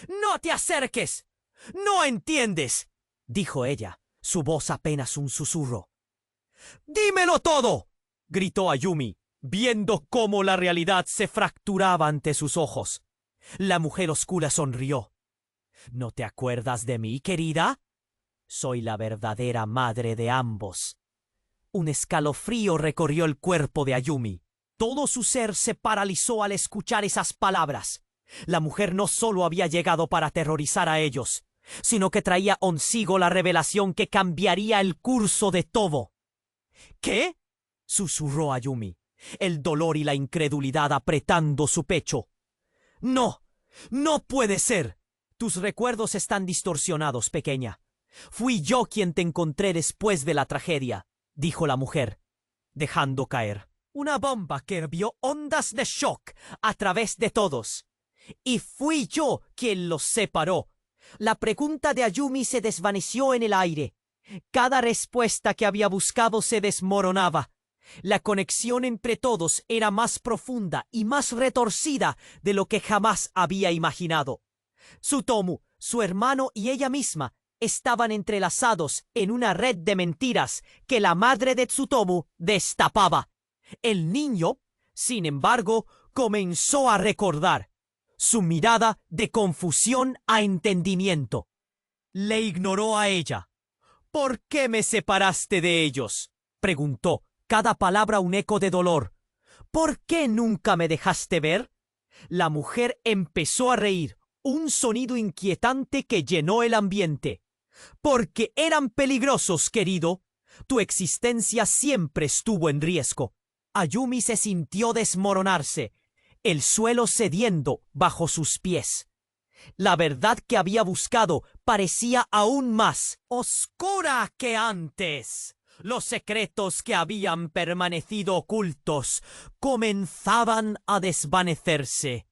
S1: «¡No te acerques! ¡No entiendes!», dijo ella, su voz apenas un susurro. «¡Dímelo todo!», gritó Ayumi, viendo cómo la realidad se fracturaba ante sus ojos. La mujer oscura sonrió. «¿No te acuerdas de mí, querida?», Soy la verdadera madre de ambos. Un escalofrío recorrió el cuerpo de Ayumi. Todo su ser se paralizó al escuchar esas palabras. La mujer no solo había llegado para aterrorizar a ellos, sino que traía consigo la revelación que cambiaría el curso de todo. ¿Qué? Susurró Ayumi, el dolor y la incredulidad apretando su pecho. No, no puede ser. Tus recuerdos están distorsionados, pequeña. Fui yo quien te encontré después de la tragedia, dijo la mujer, dejando caer una bomba que envió ondas de shock a través de todos. Y fui yo quien los separó. La pregunta de Ayumi se desvaneció en el aire. Cada respuesta que había buscado se desmoronaba. La conexión entre todos era más profunda y más retorcida de lo que jamás había imaginado. Tsutomu, su hermano y ella misma estaban entrelazados en una red de mentiras que la madre de Tsutomu destapaba. El niño, sin embargo, comenzó a recordar, su mirada de confusión a entendimiento. Le ignoró a ella. ¿Por qué me separaste de ellos?, preguntó, cada palabra un eco de dolor. ¿Por qué nunca me dejaste ver? La mujer empezó a reír, un sonido inquietante que llenó el ambiente. Porque eran peligrosos, querido. Tu existencia siempre estuvo en riesgo. Ayumi se sintió desmoronarse, el suelo cediendo bajo sus pies. La verdad que había buscado parecía aún más oscura que antes. Los secretos que habían permanecido ocultos comenzaban a desvanecerse.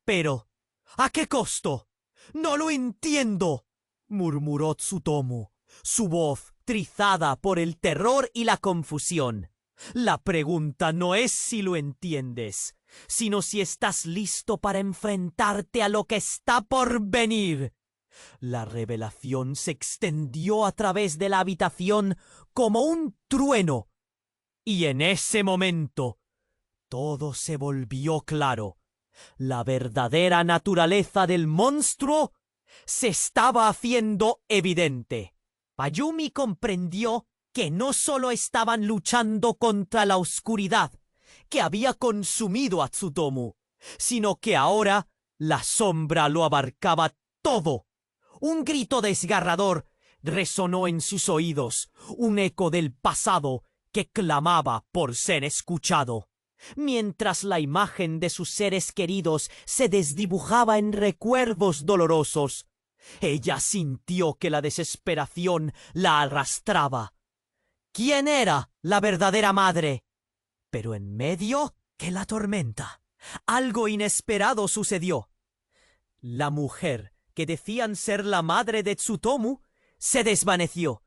S1: Pero, ¿a qué costo? No lo entiendo, murmuró Tsutomu, su voz trizada por el terror y la confusión. La pregunta no es si lo entiendes, sino si estás listo para enfrentarte a lo que está por venir. La revelación se extendió a través de la habitación como un trueno, y en ese momento todo se volvió claro. La verdadera naturaleza del monstruo se estaba haciendo evidente. Ayumi comprendió que no solo estaban luchando contra la oscuridad que había consumido a Tsutomu, sino que ahora la sombra lo abarcaba todo. Un grito desgarrador resonó en sus oídos, un eco del pasado que clamaba por ser escuchado. Mientras la imagen de sus seres queridos se desdibujaba en recuerdos dolorosos, ella sintió que la desesperación la arrastraba. ¿Quién era la verdadera madre? Pero en medio de la tormenta, algo inesperado sucedió. La mujer que decían ser la madre de Tsutomu se desvaneció,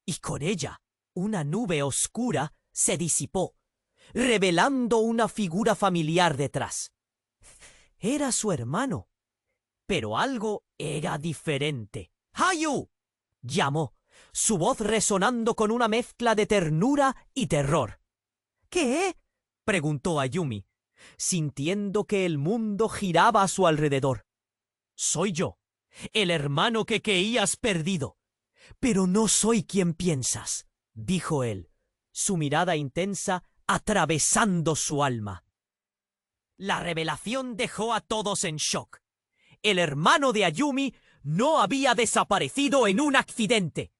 S1: y con ella una nube oscura se disipó, revelando una figura familiar detrás. Era su hermano, pero algo era diferente. ¡Hayu!, llamó, su voz resonando con una mezcla de ternura y terror. ¿Qué? Preguntó Ayumi, sintiendo que el mundo giraba a su alrededor. Soy yo, el hermano que creías perdido. Pero no soy quien piensas, dijo él, su mirada intensa atravesando su alma. La revelación dejó a todos en shock. El hermano de Ayumi no había desaparecido en un accidente.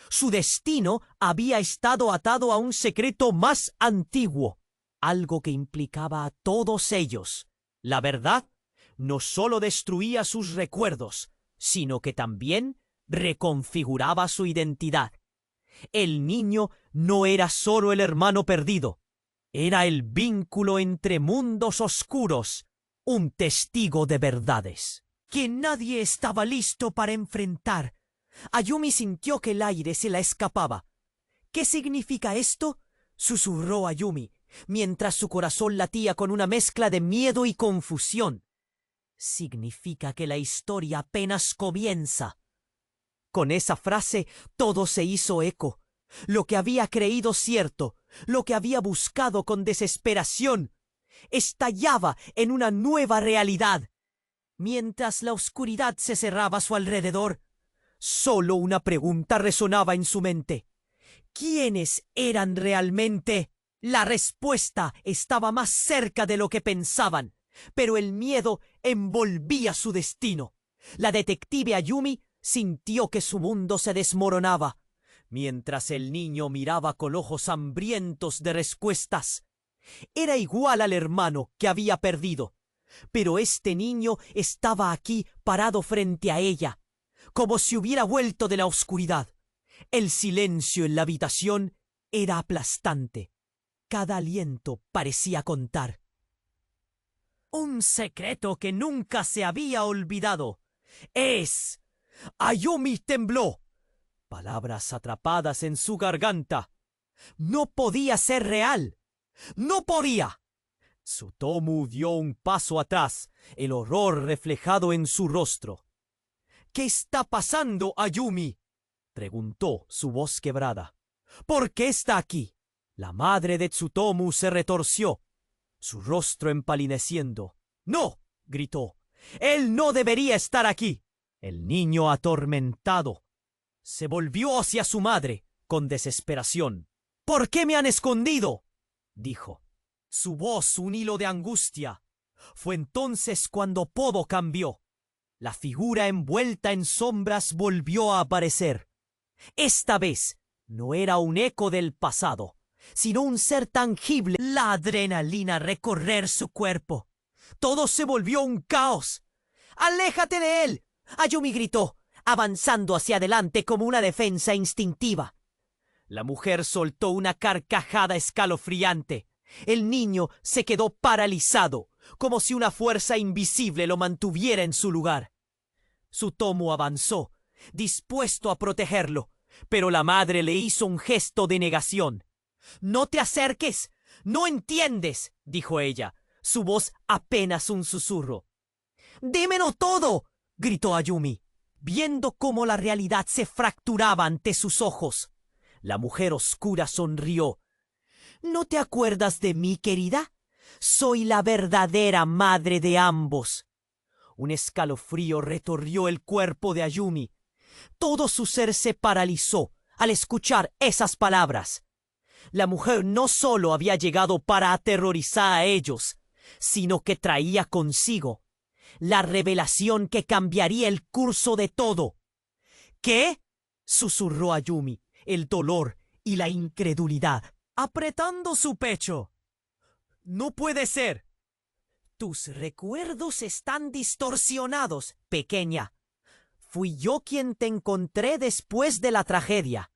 S1: Su destino había estado atado a un secreto más antiguo, algo que implicaba a todos ellos. La verdad no solo destruía sus recuerdos, sino que también reconfiguraba su identidad. El niño no era solo el hermano perdido, era el vínculo entre mundos oscuros, un testigo de verdades que nadie estaba listo para enfrentar. Ayumi sintió que el aire se la escapaba. ¿Qué significa esto?, susurró Ayumi, mientras su corazón latía con una mezcla de miedo y confusión. Significa que la historia apenas comienza. Con esa frase todo se hizo eco. Lo que había creído cierto, lo que había buscado con desesperación, estallaba en una nueva realidad. Mientras la oscuridad se cerraba a su alrededor, Solo una pregunta resonaba en su mente. ¿Quiénes eran realmente? La respuesta estaba más cerca de lo que pensaban, pero el miedo envolvía su destino. La detective Ayumi sintió que su mundo se desmoronaba, mientras el niño miraba con ojos hambrientos de respuestas. Era igual al hermano que había perdido, pero este niño estaba aquí parado frente a ella, como si hubiera vuelto de la oscuridad. El silencio en la habitación era aplastante. Cada aliento parecía contar. Un secreto que nunca se había olvidado. ¡Es! Ayumi tembló. Palabras atrapadas en su garganta. No podía ser real. ¡No podía! Tsutomu dio un paso atrás, el horror reflejado en su rostro. ¿Qué está pasando, Ayumi?, preguntó su voz quebrada. ¿Por qué está aquí? La madre de Tsutomu se retorció, su rostro empalideciendo. ¡No!, gritó. ¡Él no debería estar aquí! El niño, atormentado, se volvió hacia su madre con desesperación. ¿Por qué me han escondido?, dijo. Su voz un hilo de angustia. Fue entonces cuando todo cambió. La figura envuelta en sombras volvió a aparecer. Esta vez no era un eco del pasado, sino un ser tangible. La adrenalina recorrer su cuerpo. Todo se volvió un caos. ¡Aléjate de él!, Ayumi gritó, avanzando hacia adelante como una defensa instintiva. La mujer soltó una carcajada escalofriante. El niño se quedó paralizado, como si una fuerza invisible lo mantuviera en su lugar. Tsutomu avanzó, dispuesto a protegerlo, pero la madre le hizo un gesto de negación. «¡No te acerques! ¡No entiendes!», dijo ella, su voz apenas un susurro. «¡Dímelo todo!», gritó Ayumi, viendo cómo la realidad se fracturaba ante sus ojos. La mujer oscura sonrió. «¿No te acuerdas de mí, querida? Soy la verdadera madre de ambos». Un escalofrío recorrió el cuerpo de Ayumi. Todo su ser se paralizó al escuchar esas palabras. La mujer no solo había llegado para aterrorizar a ellos, sino que traía consigo la revelación que cambiaría el curso de todo. ¿Qué?, susurró Ayumi, el dolor y la incredulidad apretando su pecho. «No puede ser». «Tus recuerdos están distorsionados, pequeña. Fui yo quien te encontré después de la tragedia»,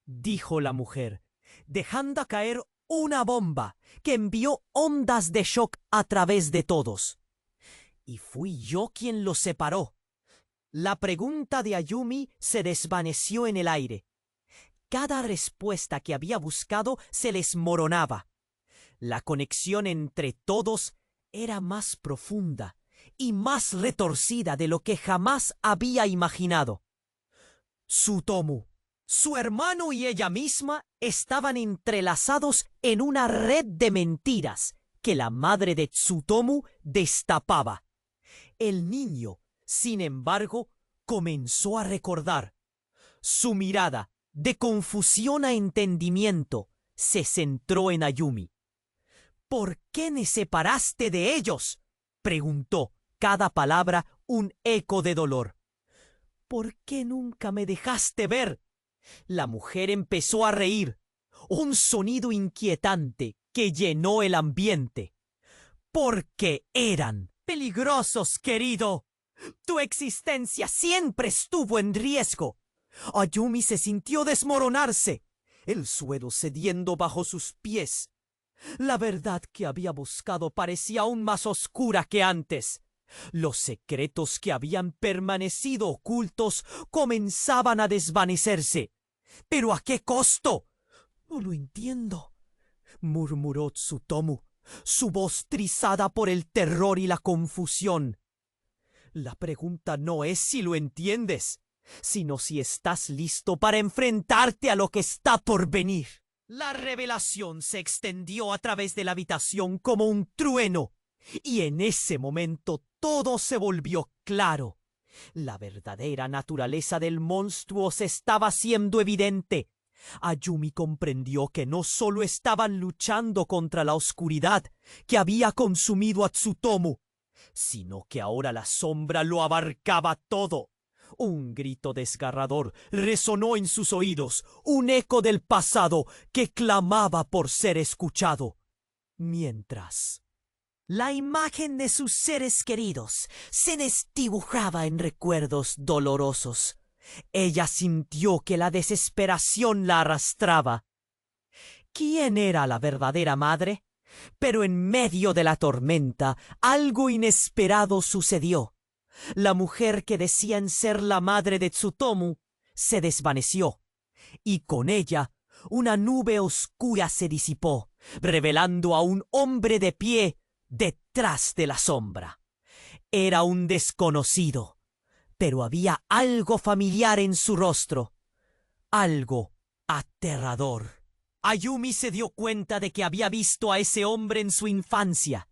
S1: dijo la mujer, dejando caer una bomba que envió ondas de shock a través de todos. «Y fui yo quien los separó». La pregunta de Ayumi se desvaneció en el aire. Cada respuesta que había buscado se les moronaba. La conexión entre todos era más profunda y más retorcida de lo que jamás había imaginado. Tsutomu, su hermano y ella misma estaban entrelazados en una red de mentiras que la madre de Tsutomu destapaba. El niño, sin embargo, comenzó a recordar. Su mirada, de confusión a entendimiento, se centró en Ayumi. «¿Por qué me separaste de ellos?», preguntó, cada palabra un eco de dolor. «¿Por qué nunca me dejaste ver?». La mujer empezó a reír, un sonido inquietante que llenó el ambiente. «Porque eran peligrosos, querido. Tu existencia siempre estuvo en riesgo». Ayumi se sintió desmoronarse, el suelo cediendo bajo sus pies. La verdad que había buscado parecía aún más oscura que antes. Los secretos que habían permanecido ocultos comenzaban a desvanecerse. ¿Pero a qué costo? «No lo entiendo», murmuró Tsutomu, su voz trizada por el terror y la confusión. «La pregunta no es si lo entiendes, sino si estás listo para enfrentarte a lo que está por venir». La revelación se extendió a través de la habitación como un trueno, y en ese momento todo se volvió claro. La verdadera naturaleza del monstruo se estaba haciendo evidente. Ayumi comprendió que no solo estaban luchando contra la oscuridad que había consumido a Tsutomu, sino que ahora la sombra lo abarcaba todo. Un grito desgarrador resonó en sus oídos, un eco del pasado que clamaba por ser escuchado. Mientras la imagen de sus seres queridos se desdibujaba en recuerdos dolorosos, ella sintió que la desesperación la arrastraba. ¿Quién era la verdadera madre? Pero en medio de la tormenta, algo inesperado sucedió. La mujer que decían ser la madre de Tsutomu se desvaneció, y con ella una nube oscura se disipó, revelando a un hombre de pie detrás de la sombra. Era un desconocido, pero había algo familiar en su rostro, algo aterrador. Ayumi se dio cuenta de que había visto a ese hombre en su infancia,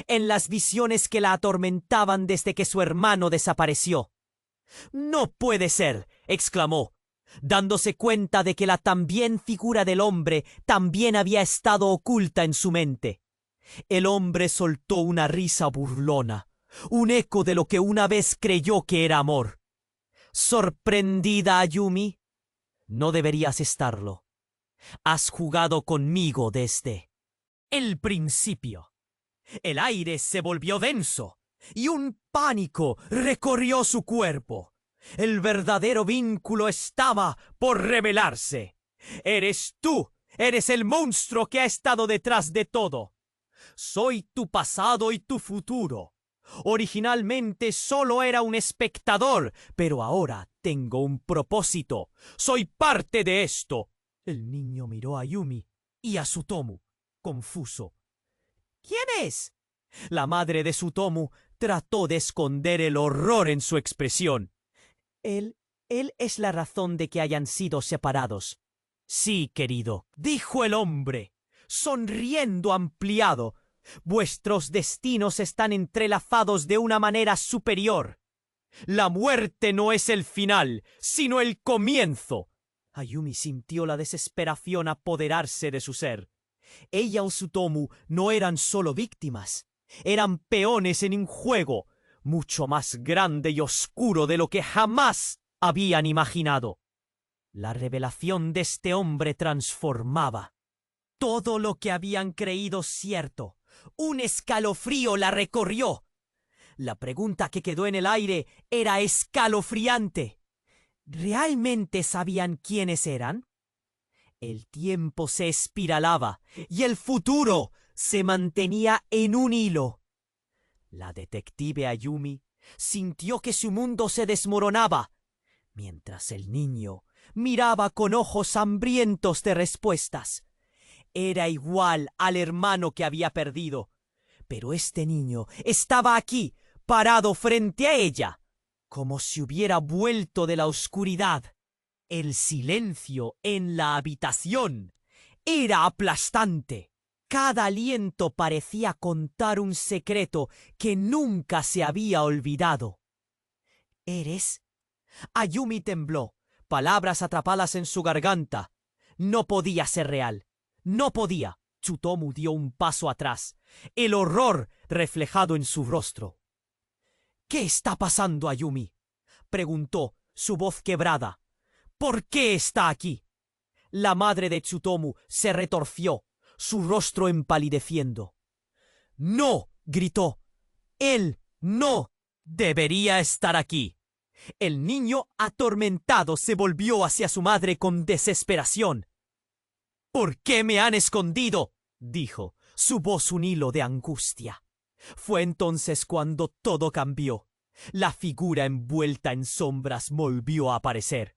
S1: en las visiones que la atormentaban desde que su hermano desapareció. «¡No puede ser!», exclamó, dándose cuenta de que la también figura del hombre también había estado oculta en su mente. El hombre soltó una risa burlona, un eco de lo que una vez creyó que era amor. «¿Sorprendida, Ayumi? No deberías estarlo. Has jugado conmigo desde el principio». El aire se volvió denso y un pánico recorrió su cuerpo. El verdadero vínculo estaba por revelarse. «Eres tú, eres el monstruo que ha estado detrás de todo. Soy tu pasado y tu futuro. Originalmente solo era un espectador, pero ahora tengo un propósito. Soy parte de esto». El niño miró a Ayumi y a Tsutomu, confuso. «¿Quién es?». La madre de Tsutomu trató de esconder el horror en su expresión. Él es la razón de que hayan sido separados». «Sí, querido», dijo el hombre, sonriendo ampliado. «Vuestros destinos están entrelazados de una manera superior. La muerte no es el final, sino el comienzo». Ayumi sintió la desesperación apoderarse de su ser. Ella y Tsutomu no eran solo víctimas, eran peones en un juego mucho más grande y oscuro de lo que jamás habían imaginado. La revelación de este hombre transformaba todo lo que habían creído cierto. Un escalofrío la recorrió. La pregunta que quedó en el aire era escalofriante. ¿Realmente sabían quiénes eran? El tiempo se espiralaba y el futuro se mantenía en un hilo. La detective Ayumi sintió que su mundo se desmoronaba, mientras el niño miraba con ojos hambrientos de respuestas. Era igual al hermano que había perdido, pero este niño estaba aquí, parado frente a ella, como si hubiera vuelto de la oscuridad. El silencio en la habitación era aplastante. Cada aliento parecía contar un secreto que nunca se había olvidado. «¿Eres?» Ayumi tembló, palabras atrapadas en su garganta. No podía ser real. No podía. Tsutomu dio un paso atrás, el horror reflejado en su rostro. «¿Qué está pasando, Ayumi?», preguntó, su voz quebrada. «¿Por qué está aquí?». La madre de Tsutomu se retorció, su rostro empalideciendo. «¡No!», gritó. «Él no debería estar aquí». El niño atormentado se volvió hacia su madre con desesperación. «¿Por qué me han escondido?», dijo, su voz un hilo de angustia. Fue entonces cuando todo cambió. La figura envuelta en sombras volvió a aparecer.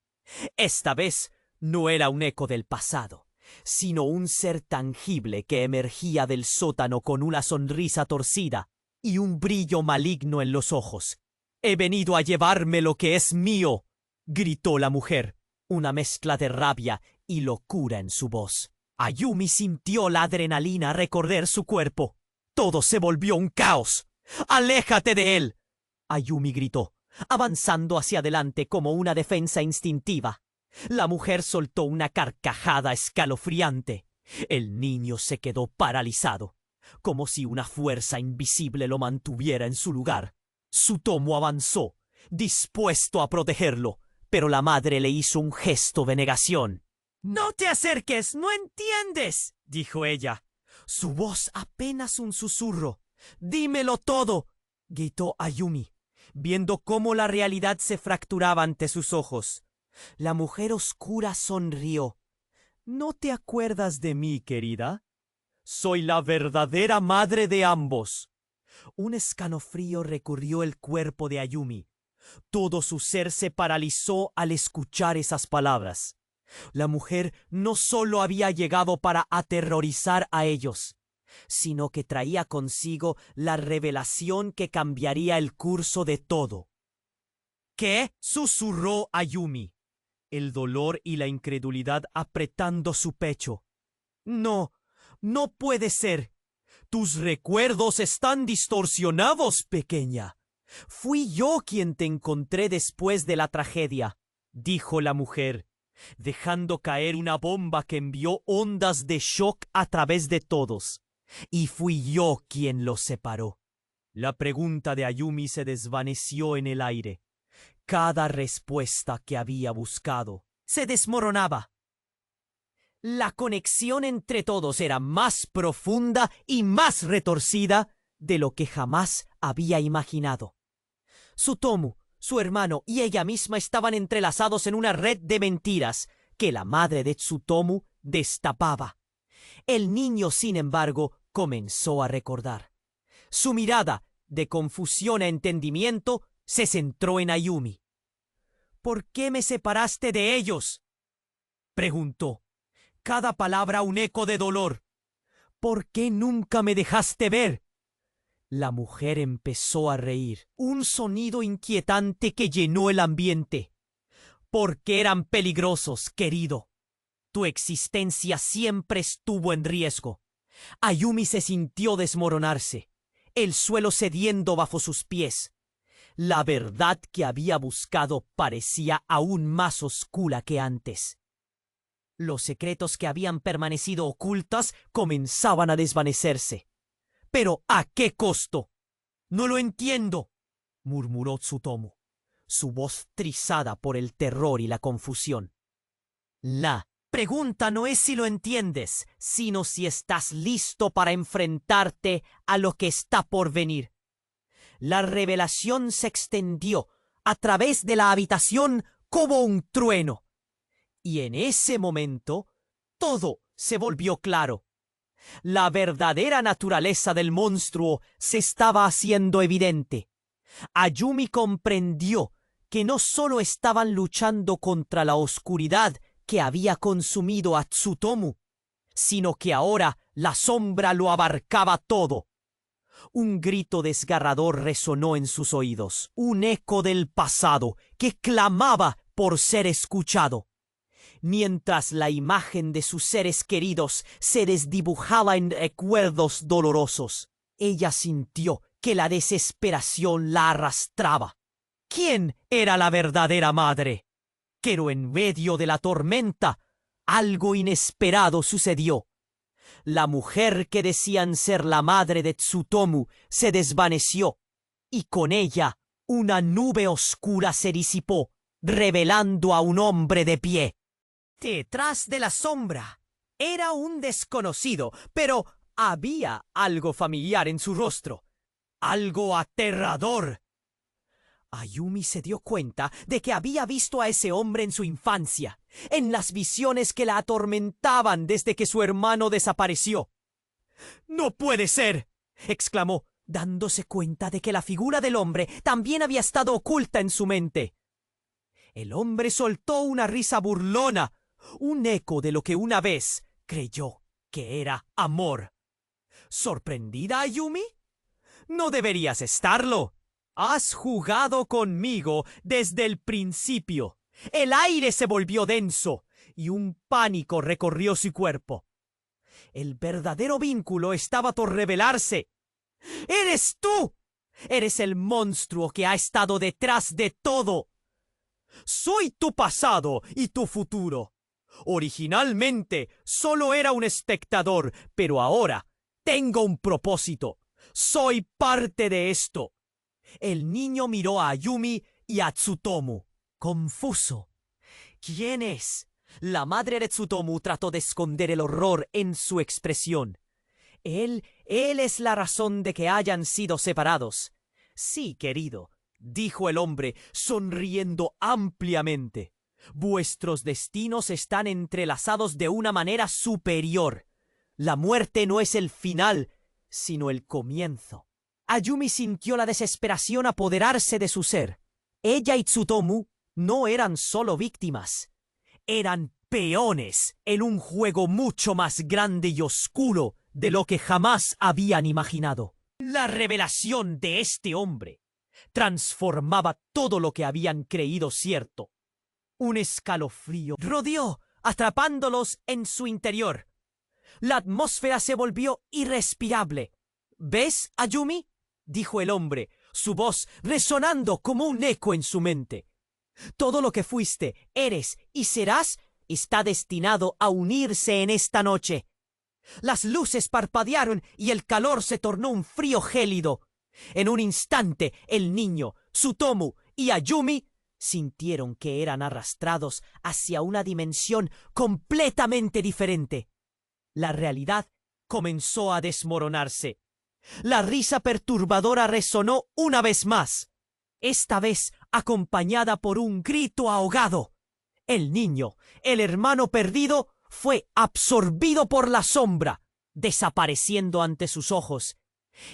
S1: Esta vez no era un eco del pasado, sino un ser tangible que emergía del sótano con una sonrisa torcida y un brillo maligno en los ojos. «He venido a llevarme lo que es mío», gritó la mujer, una mezcla de rabia y locura en su voz. Ayumi sintió la adrenalina recorrer su cuerpo. Todo se volvió un caos. «¡Aléjate de él!», Ayumi gritó. avanzando hacia adelante como una defensa instintiva. La mujer soltó una carcajada escalofriante. El niño se quedó paralizado, como si una fuerza invisible lo mantuviera en su lugar. Tsutomu avanzó, dispuesto a protegerlo, pero la madre le hizo un gesto de negación. «¡No te acerques! ¡No entiendes!», dijo ella. Su voz apenas un susurro. «¡Dímelo todo!», gritó Ayumi, viendo cómo la realidad se fracturaba ante sus ojos. La mujer oscura sonrió. «¿No te acuerdas de mí, querida? Soy la verdadera madre de ambos». Un escalofrío recorrió el cuerpo de Ayumi. Todo su ser se paralizó al escuchar esas palabras. La mujer no solo había llegado para aterrorizar a ellos, sino que traía consigo la revelación que cambiaría el curso de todo. «¿Qué?», susurró Ayumi, el dolor y la incredulidad apretando su pecho. «No, no puede ser. Tus recuerdos están distorsionados, pequeña. Fui yo quien te encontré después de la tragedia», dijo la mujer, dejando caer una bomba que envió ondas de shock a través de todos. «Y fui yo quien los separó». La pregunta de Ayumi se desvaneció en el aire. Cada respuesta que había buscado se desmoronaba. La conexión entre todos era más profunda y más retorcida de lo que jamás había imaginado. Tsutomu, su hermano y ella misma estaban entrelazados en una red de mentiras que la madre de Tsutomu destapaba. El niño, sin embargo, comenzó a recordar. Su mirada, de confusión a entendimiento, se centró en Ayumi. «¿Por qué me separaste de ellos?», preguntó. Cada palabra un eco de dolor. «¿Por qué nunca me dejaste ver?». La mujer empezó a reír, un sonido inquietante que llenó el ambiente. «Porque eran peligrosos, querido. Tu existencia siempre estuvo en riesgo». Ayumi se sintió desmoronarse, el suelo cediendo bajo sus pies. La verdad que había buscado parecía aún más oscura que antes. Los secretos que habían permanecido ocultos comenzaban a desvanecerse. «¿Pero a qué costo?». «No lo entiendo», murmuró Tsutomu, su voz trizada por el terror y la confusión. «La pregunta no es si lo entiendes, sino si estás listo para enfrentarte a lo que está por venir». La revelación se extendió a través de la habitación como un trueno. Y en ese momento, todo se volvió claro. La verdadera naturaleza del monstruo se estaba haciendo evidente. Ayumi comprendió que no solo estaban luchando contra la oscuridad que había consumido a Tsutomu, sino que ahora la sombra lo abarcaba todo. Un grito desgarrador resonó en sus oídos, un eco del pasado que clamaba por ser escuchado. Mientras la imagen de sus seres queridos se desdibujaba en recuerdos dolorosos, ella sintió que la desesperación la arrastraba. ¿Quién era la verdadera madre? Pero en medio de la tormenta, algo inesperado sucedió. La mujer que decían ser la madre de Tsutomu se desvaneció, y con ella una nube oscura se disipó, revelando a un hombre de pie. Detrás de la sombra era un desconocido, pero había algo familiar en su rostro, algo aterrador. Ayumi se dio cuenta de que había visto a ese hombre en su infancia, en las visiones que la atormentaban desde que su hermano desapareció. «¡No puede ser!», exclamó, dándose cuenta de que la figura del hombre también había estado oculta en su mente. El hombre soltó una risa burlona, un eco de lo que una vez creyó que era amor. ¿Sorprendida, Ayumi? No deberías estarlo. Has jugado conmigo desde el principio. El aire se volvió denso y un pánico recorrió su cuerpo. El verdadero vínculo estaba por revelarse. ¡Eres tú! Eres el monstruo que ha estado detrás de todo. Soy tu pasado y tu futuro. Originalmente solo era un espectador, pero ahora tengo un propósito. Soy parte de esto. El niño miró a Ayumi y a Tsutomu, confuso. ¿Quién es? La madre de Tsutomu trató de esconder el horror en su expresión. Él es la razón de que hayan sido separados. Sí, querido, dijo el hombre, sonriendo ampliamente. Vuestros destinos están entrelazados de una manera superior. La muerte no es el final, sino el comienzo. Ayumi sintió la desesperación apoderarse de su ser. Ella y Tsutomu no eran solo víctimas. Eran peones en un juego mucho más grande y oscuro de lo que jamás habían imaginado. La revelación de este hombre transformaba todo lo que habían creído cierto. Un escalofrío rodeó, atrapándolos en su interior. La atmósfera se volvió irrespirable. ¿Ves, Ayumi?, dijo el hombre, su voz resonando como un eco en su mente. Todo lo que fuiste, eres y serás está destinado a unirse en esta noche. Las luces parpadearon y el calor se tornó un frío gélido. En un instante, el niño, Tsutomu y Ayumi sintieron que eran arrastrados hacia una dimensión completamente diferente. La realidad comenzó a desmoronarse. La risa perturbadora resonó una vez más, esta vez acompañada por un grito ahogado. El niño, el hermano perdido, fue absorbido por la sombra, desapareciendo ante sus ojos.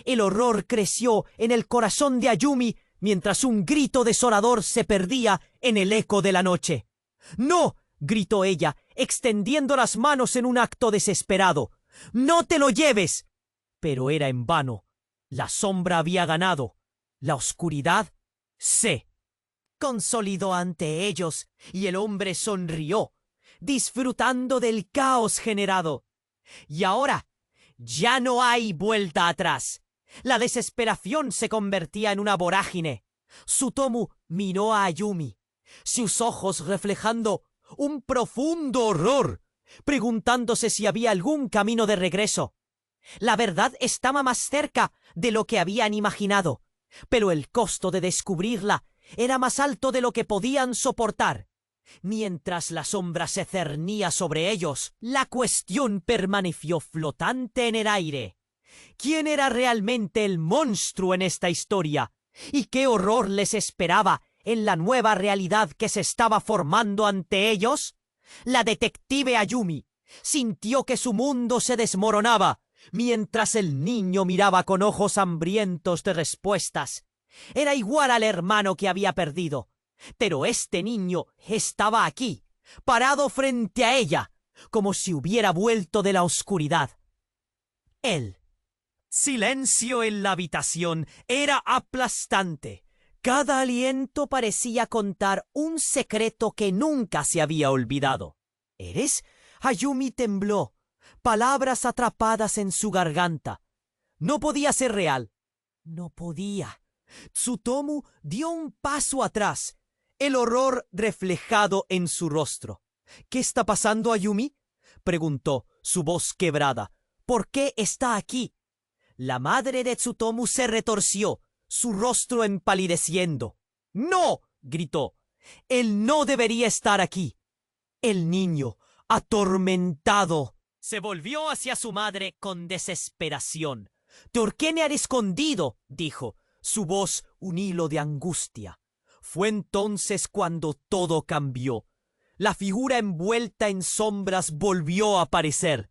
S1: El horror creció en el corazón de Ayumi mientras un grito desolador se perdía en el eco de la noche. ¡No!, gritó ella, extendiendo las manos en un acto desesperado. ¡No te lo lleves! Pero era en vano. La sombra había ganado. La oscuridad se consolidó ante ellos y el hombre sonrió, disfrutando del caos generado. Y ahora ya no hay vuelta atrás. La desesperación se convertía en una vorágine. Tsutomu miró a Ayumi, sus ojos reflejando un profundo horror, preguntándose si había algún camino de regreso. La verdad estaba más cerca de lo que habían imaginado, pero el costo de descubrirla era más alto de lo que podían soportar. Mientras la sombra se cernía sobre ellos, la cuestión permaneció flotante en el aire. ¿Quién era realmente el monstruo en esta historia? ¿Y qué horror les esperaba en la nueva realidad que se estaba formando ante ellos? La detective Ayumi sintió que su mundo se desmoronaba, mientras el niño miraba con ojos hambrientos de respuestas. Era igual al hermano que había perdido, pero este niño estaba aquí, parado frente a ella, como si hubiera vuelto de la oscuridad. El silencio en la habitación era aplastante. Cada aliento parecía contar un secreto que nunca se había olvidado. ¿Eres? Ayumi tembló, palabras atrapadas en su garganta. No podía ser real. No podía. Tsutomu dio un paso atrás, el horror reflejado en su rostro. ¿Qué está pasando, Ayumi?, preguntó, su voz quebrada. ¿Por qué está aquí? La madre de Tsutomu se retorció, su rostro empalideciendo. ¡No!, gritó. Él no debería estar aquí. El niño, atormentado, se volvió hacia su madre con desesperación. ¿Por qué me han escondido?, dijo, su voz un hilo de angustia. Fue entonces cuando todo cambió. La figura envuelta en sombras volvió a aparecer.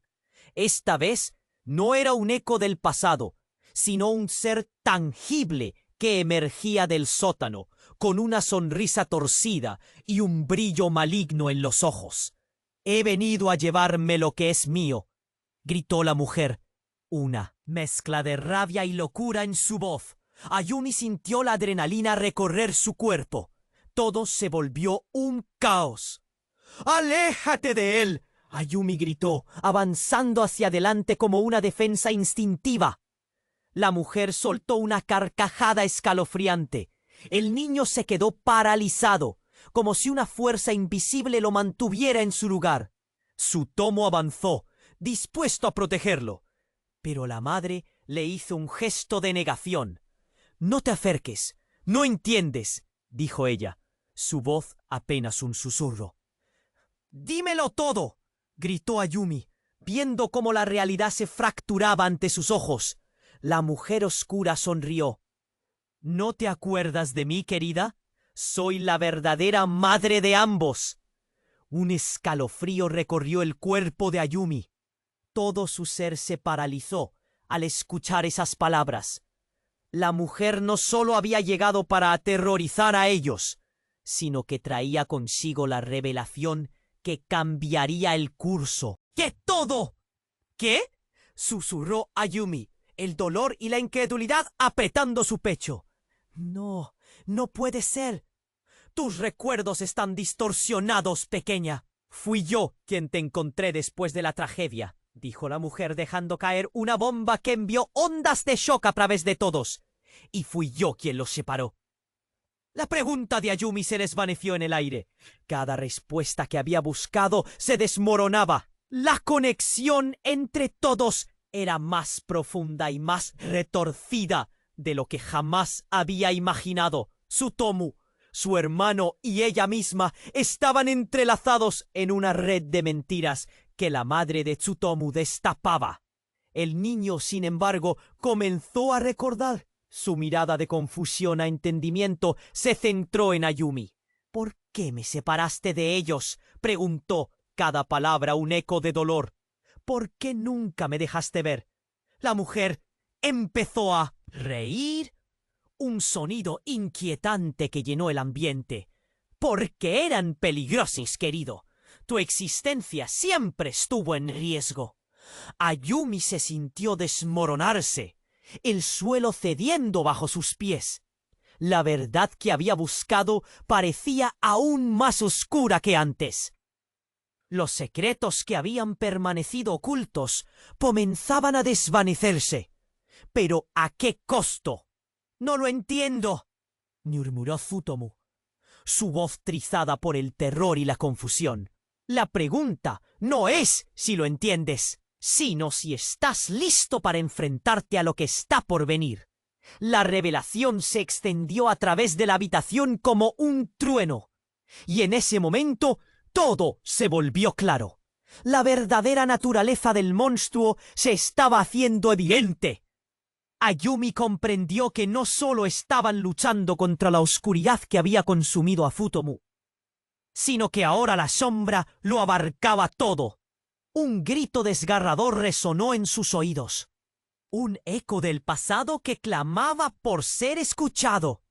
S1: Esta vez no era un eco del pasado, sino un ser tangible que emergía del sótano, con una sonrisa torcida y un brillo maligno en los ojos. «He venido a llevarme lo que es mío», gritó la mujer, una mezcla de rabia y locura en su voz. Ayumi sintió la adrenalina recorrer su cuerpo. Todo se volvió un caos. «¡Aléjate de él!», Ayumi gritó, avanzando hacia adelante como una defensa instintiva. La mujer soltó una carcajada escalofriante. El niño se quedó paralizado, como si una fuerza invisible lo mantuviera en su lugar. Tsutomu avanzó, dispuesto a protegerlo, pero la madre le hizo un gesto de negación. «No te acerques, no entiendes», dijo ella, su voz apenas un susurro. «¡Dímelo todo!», gritó Ayumi, viendo cómo la realidad se fracturaba ante sus ojos. La mujer oscura sonrió. «¿No te acuerdas de mí, querida? Soy la verdadera madre de ambos». Un escalofrío recorrió el cuerpo de Ayumi. Todo su ser se paralizó al escuchar esas palabras. La mujer no solo había llegado para aterrorizar a ellos, sino que traía consigo la revelación que cambiaría el curso. ¡Que todo! ¿Qué?, susurró Ayumi, el dolor y la incredulidad apretando su pecho. «No, no puede ser. Tus recuerdos están distorsionados, pequeña. Fui yo quien te encontré después de la tragedia», dijo la mujer dejando caer una bomba que envió ondas de shock a través de todos. «Y fui yo quien los separó». La pregunta de Ayumi se desvaneció en el aire. Cada respuesta que había buscado se desmoronaba. La conexión entre todos era más profunda y más retorcida de lo que jamás había imaginado. Tsutomu, su hermano y ella misma estaban entrelazados en una red de mentiras que la madre de Tsutomu destapaba. El niño, sin embargo, comenzó a recordar. Su mirada de confusión a entendimiento se centró en Ayumi. «¿Por qué me separaste de ellos?», preguntó, cada palabra un eco de dolor. «¿Por qué nunca me dejaste ver?». La mujer empezó a reír, un sonido inquietante que llenó el ambiente. «Porque eran peligrosos, querido. Tu existencia siempre estuvo en riesgo». Ayumi se sintió desmoronarse, el suelo cediendo bajo sus pies. La verdad que había buscado parecía aún más oscura que antes. Los secretos que habían permanecido ocultos comenzaban a desvanecerse. ¿Pero a qué costo? «No lo entiendo», murmuró Tsutomu, su voz trizada por el terror y la confusión. «La pregunta no es si lo entiendes, sino si estás listo para enfrentarte a lo que está por venir». La revelación se extendió a través de la habitación como un trueno, y en ese momento todo se volvió claro. La verdadera naturaleza del monstruo se estaba haciendo evidente. Ayumi comprendió que no solo estaban luchando contra la oscuridad que había consumido a Tsutomu, sino que ahora la sombra lo abarcaba todo. Un grito desgarrador resonó en sus oídos. Un eco del pasado que clamaba por ser escuchado.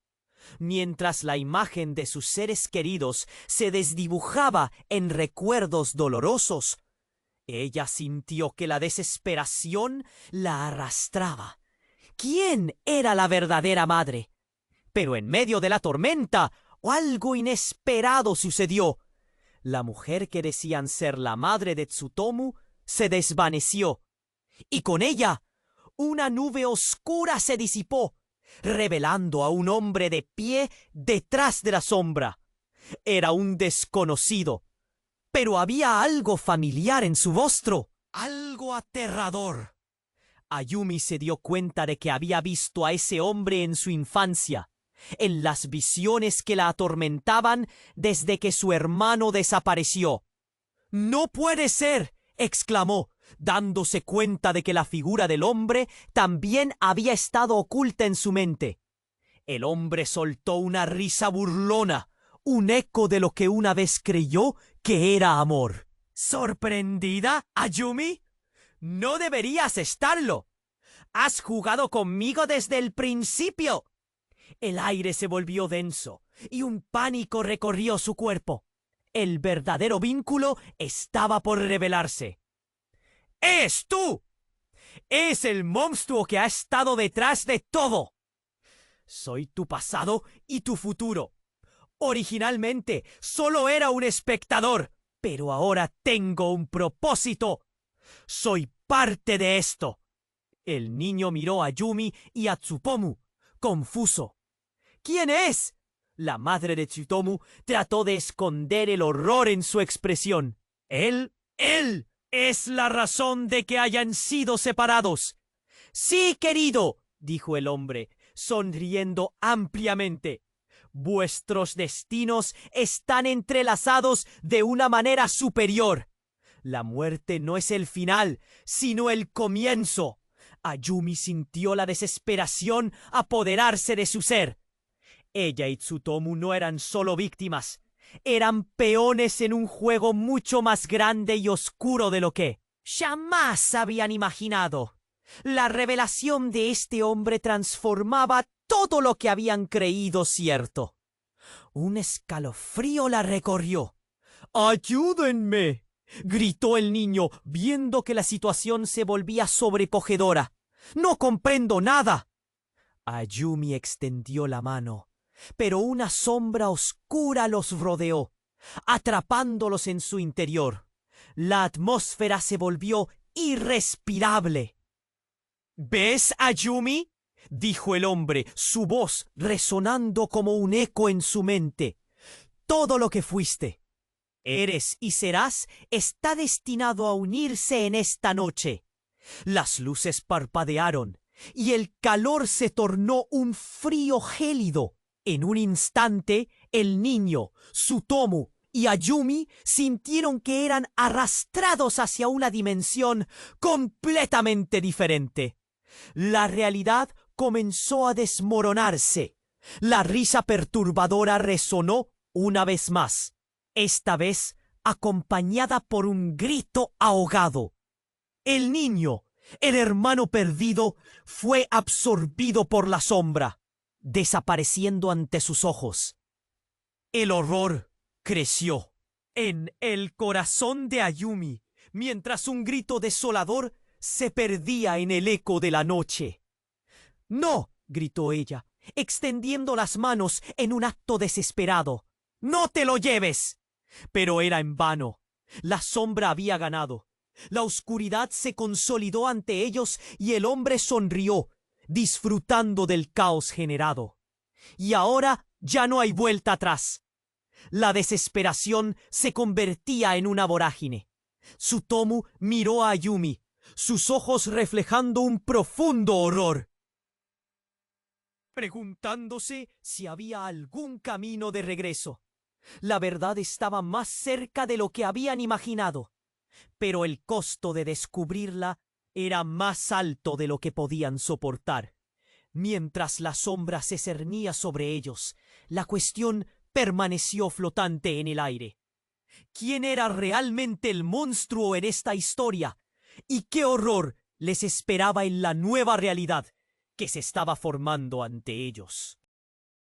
S1: Mientras la imagen de sus seres queridos se desdibujaba en recuerdos dolorosos, ella sintió que la desesperación la arrastraba. ¿Quién era la verdadera madre? Pero en medio de la tormenta, algo inesperado sucedió. La mujer que decían ser la madre de Tsutomu se desvaneció, y con ella una nube oscura se disipó, revelando a un hombre de pie detrás de la sombra. Era un desconocido, pero había algo familiar en su rostro, algo aterrador. Ayumi se dio cuenta de que había visto a ese hombre en su infancia, en las visiones que la atormentaban desde que su hermano desapareció. «¡No puede ser!», exclamó, dándose cuenta de que la figura del hombre también había estado oculta en su mente. El hombre soltó una risa burlona, un eco de lo que una vez creyó que era amor. «¿Sorprendida, Ayumi? No deberías estarlo. Has jugado conmigo desde el principio». El aire se volvió denso y un pánico recorrió su cuerpo. El verdadero vínculo estaba por revelarse. «¡Es tú! Es el monstruo que ha estado detrás de todo. Soy tu pasado y tu futuro. Originalmente solo era un espectador, pero ahora tengo un propósito. Soy parte de esto. El niño miró a Yumi y a Tsutomu, confuso. ¿Quién es? La madre de Tsutomu trató de esconder el horror en su expresión. Él es la razón de que hayan sido separados. Sí, querido, dijo el hombre, sonriendo ampliamente. Vuestros destinos están entrelazados de una manera superior. La muerte no es el final, sino el comienzo. Ayumi sintió la desesperación apoderarse de su ser. Ella y Tsutomu no eran solo víctimas, eran peones en un juego mucho más grande y oscuro de lo que jamás habían imaginado. La revelación de este hombre transformaba todo lo que habían creído cierto. Un escalofrío la recorrió. ¡Ayúdenme!, gritó el niño, viendo que la situación se volvía sobrecogedora. ¡No comprendo nada! Ayumi extendió la mano, pero una sombra oscura los rodeó, atrapándolos en su interior. La atmósfera se volvió irrespirable. ¿Ves, Ayumi?, dijo el hombre, su voz resonando como un eco en su mente. Todo lo que fuiste, eres y serás está destinado a unirse en esta noche. Las luces parpadearon y el calor se tornó un frío gélido. En un instante, el niño, Tsutomu y Ayumi sintieron que eran arrastrados hacia una dimensión completamente diferente. La realidad comenzó a desmoronarse. La risa perturbadora resonó una vez más, esta vez acompañada por un grito ahogado. El niño, el hermano perdido, fue absorbido por la sombra, desapareciendo ante sus ojos. El horror creció en el corazón de Ayumi, mientras un grito desolador se perdía en el eco de la noche. ¡No!, gritó ella, extendiendo las manos en un acto desesperado. ¡No te lo lleves! Pero era en vano. La sombra había ganado. La oscuridad se consolidó ante ellos y el hombre sonrió, disfrutando del caos generado. Y ahora ya no hay vuelta atrás. La desesperación se convertía en una vorágine. Tsutomu miró a Ayumi, sus ojos reflejando un profundo horror, preguntándose si había algún camino de regreso. La verdad estaba más cerca de lo que habían imaginado, pero el costo de descubrirla era más alto de lo que podían soportar. Mientras la sombra se cernía sobre ellos, la cuestión permaneció flotante en el aire. ¿Quién era realmente el monstruo en esta historia? ¿Y qué horror les esperaba en la nueva realidad que se estaba formando ante ellos?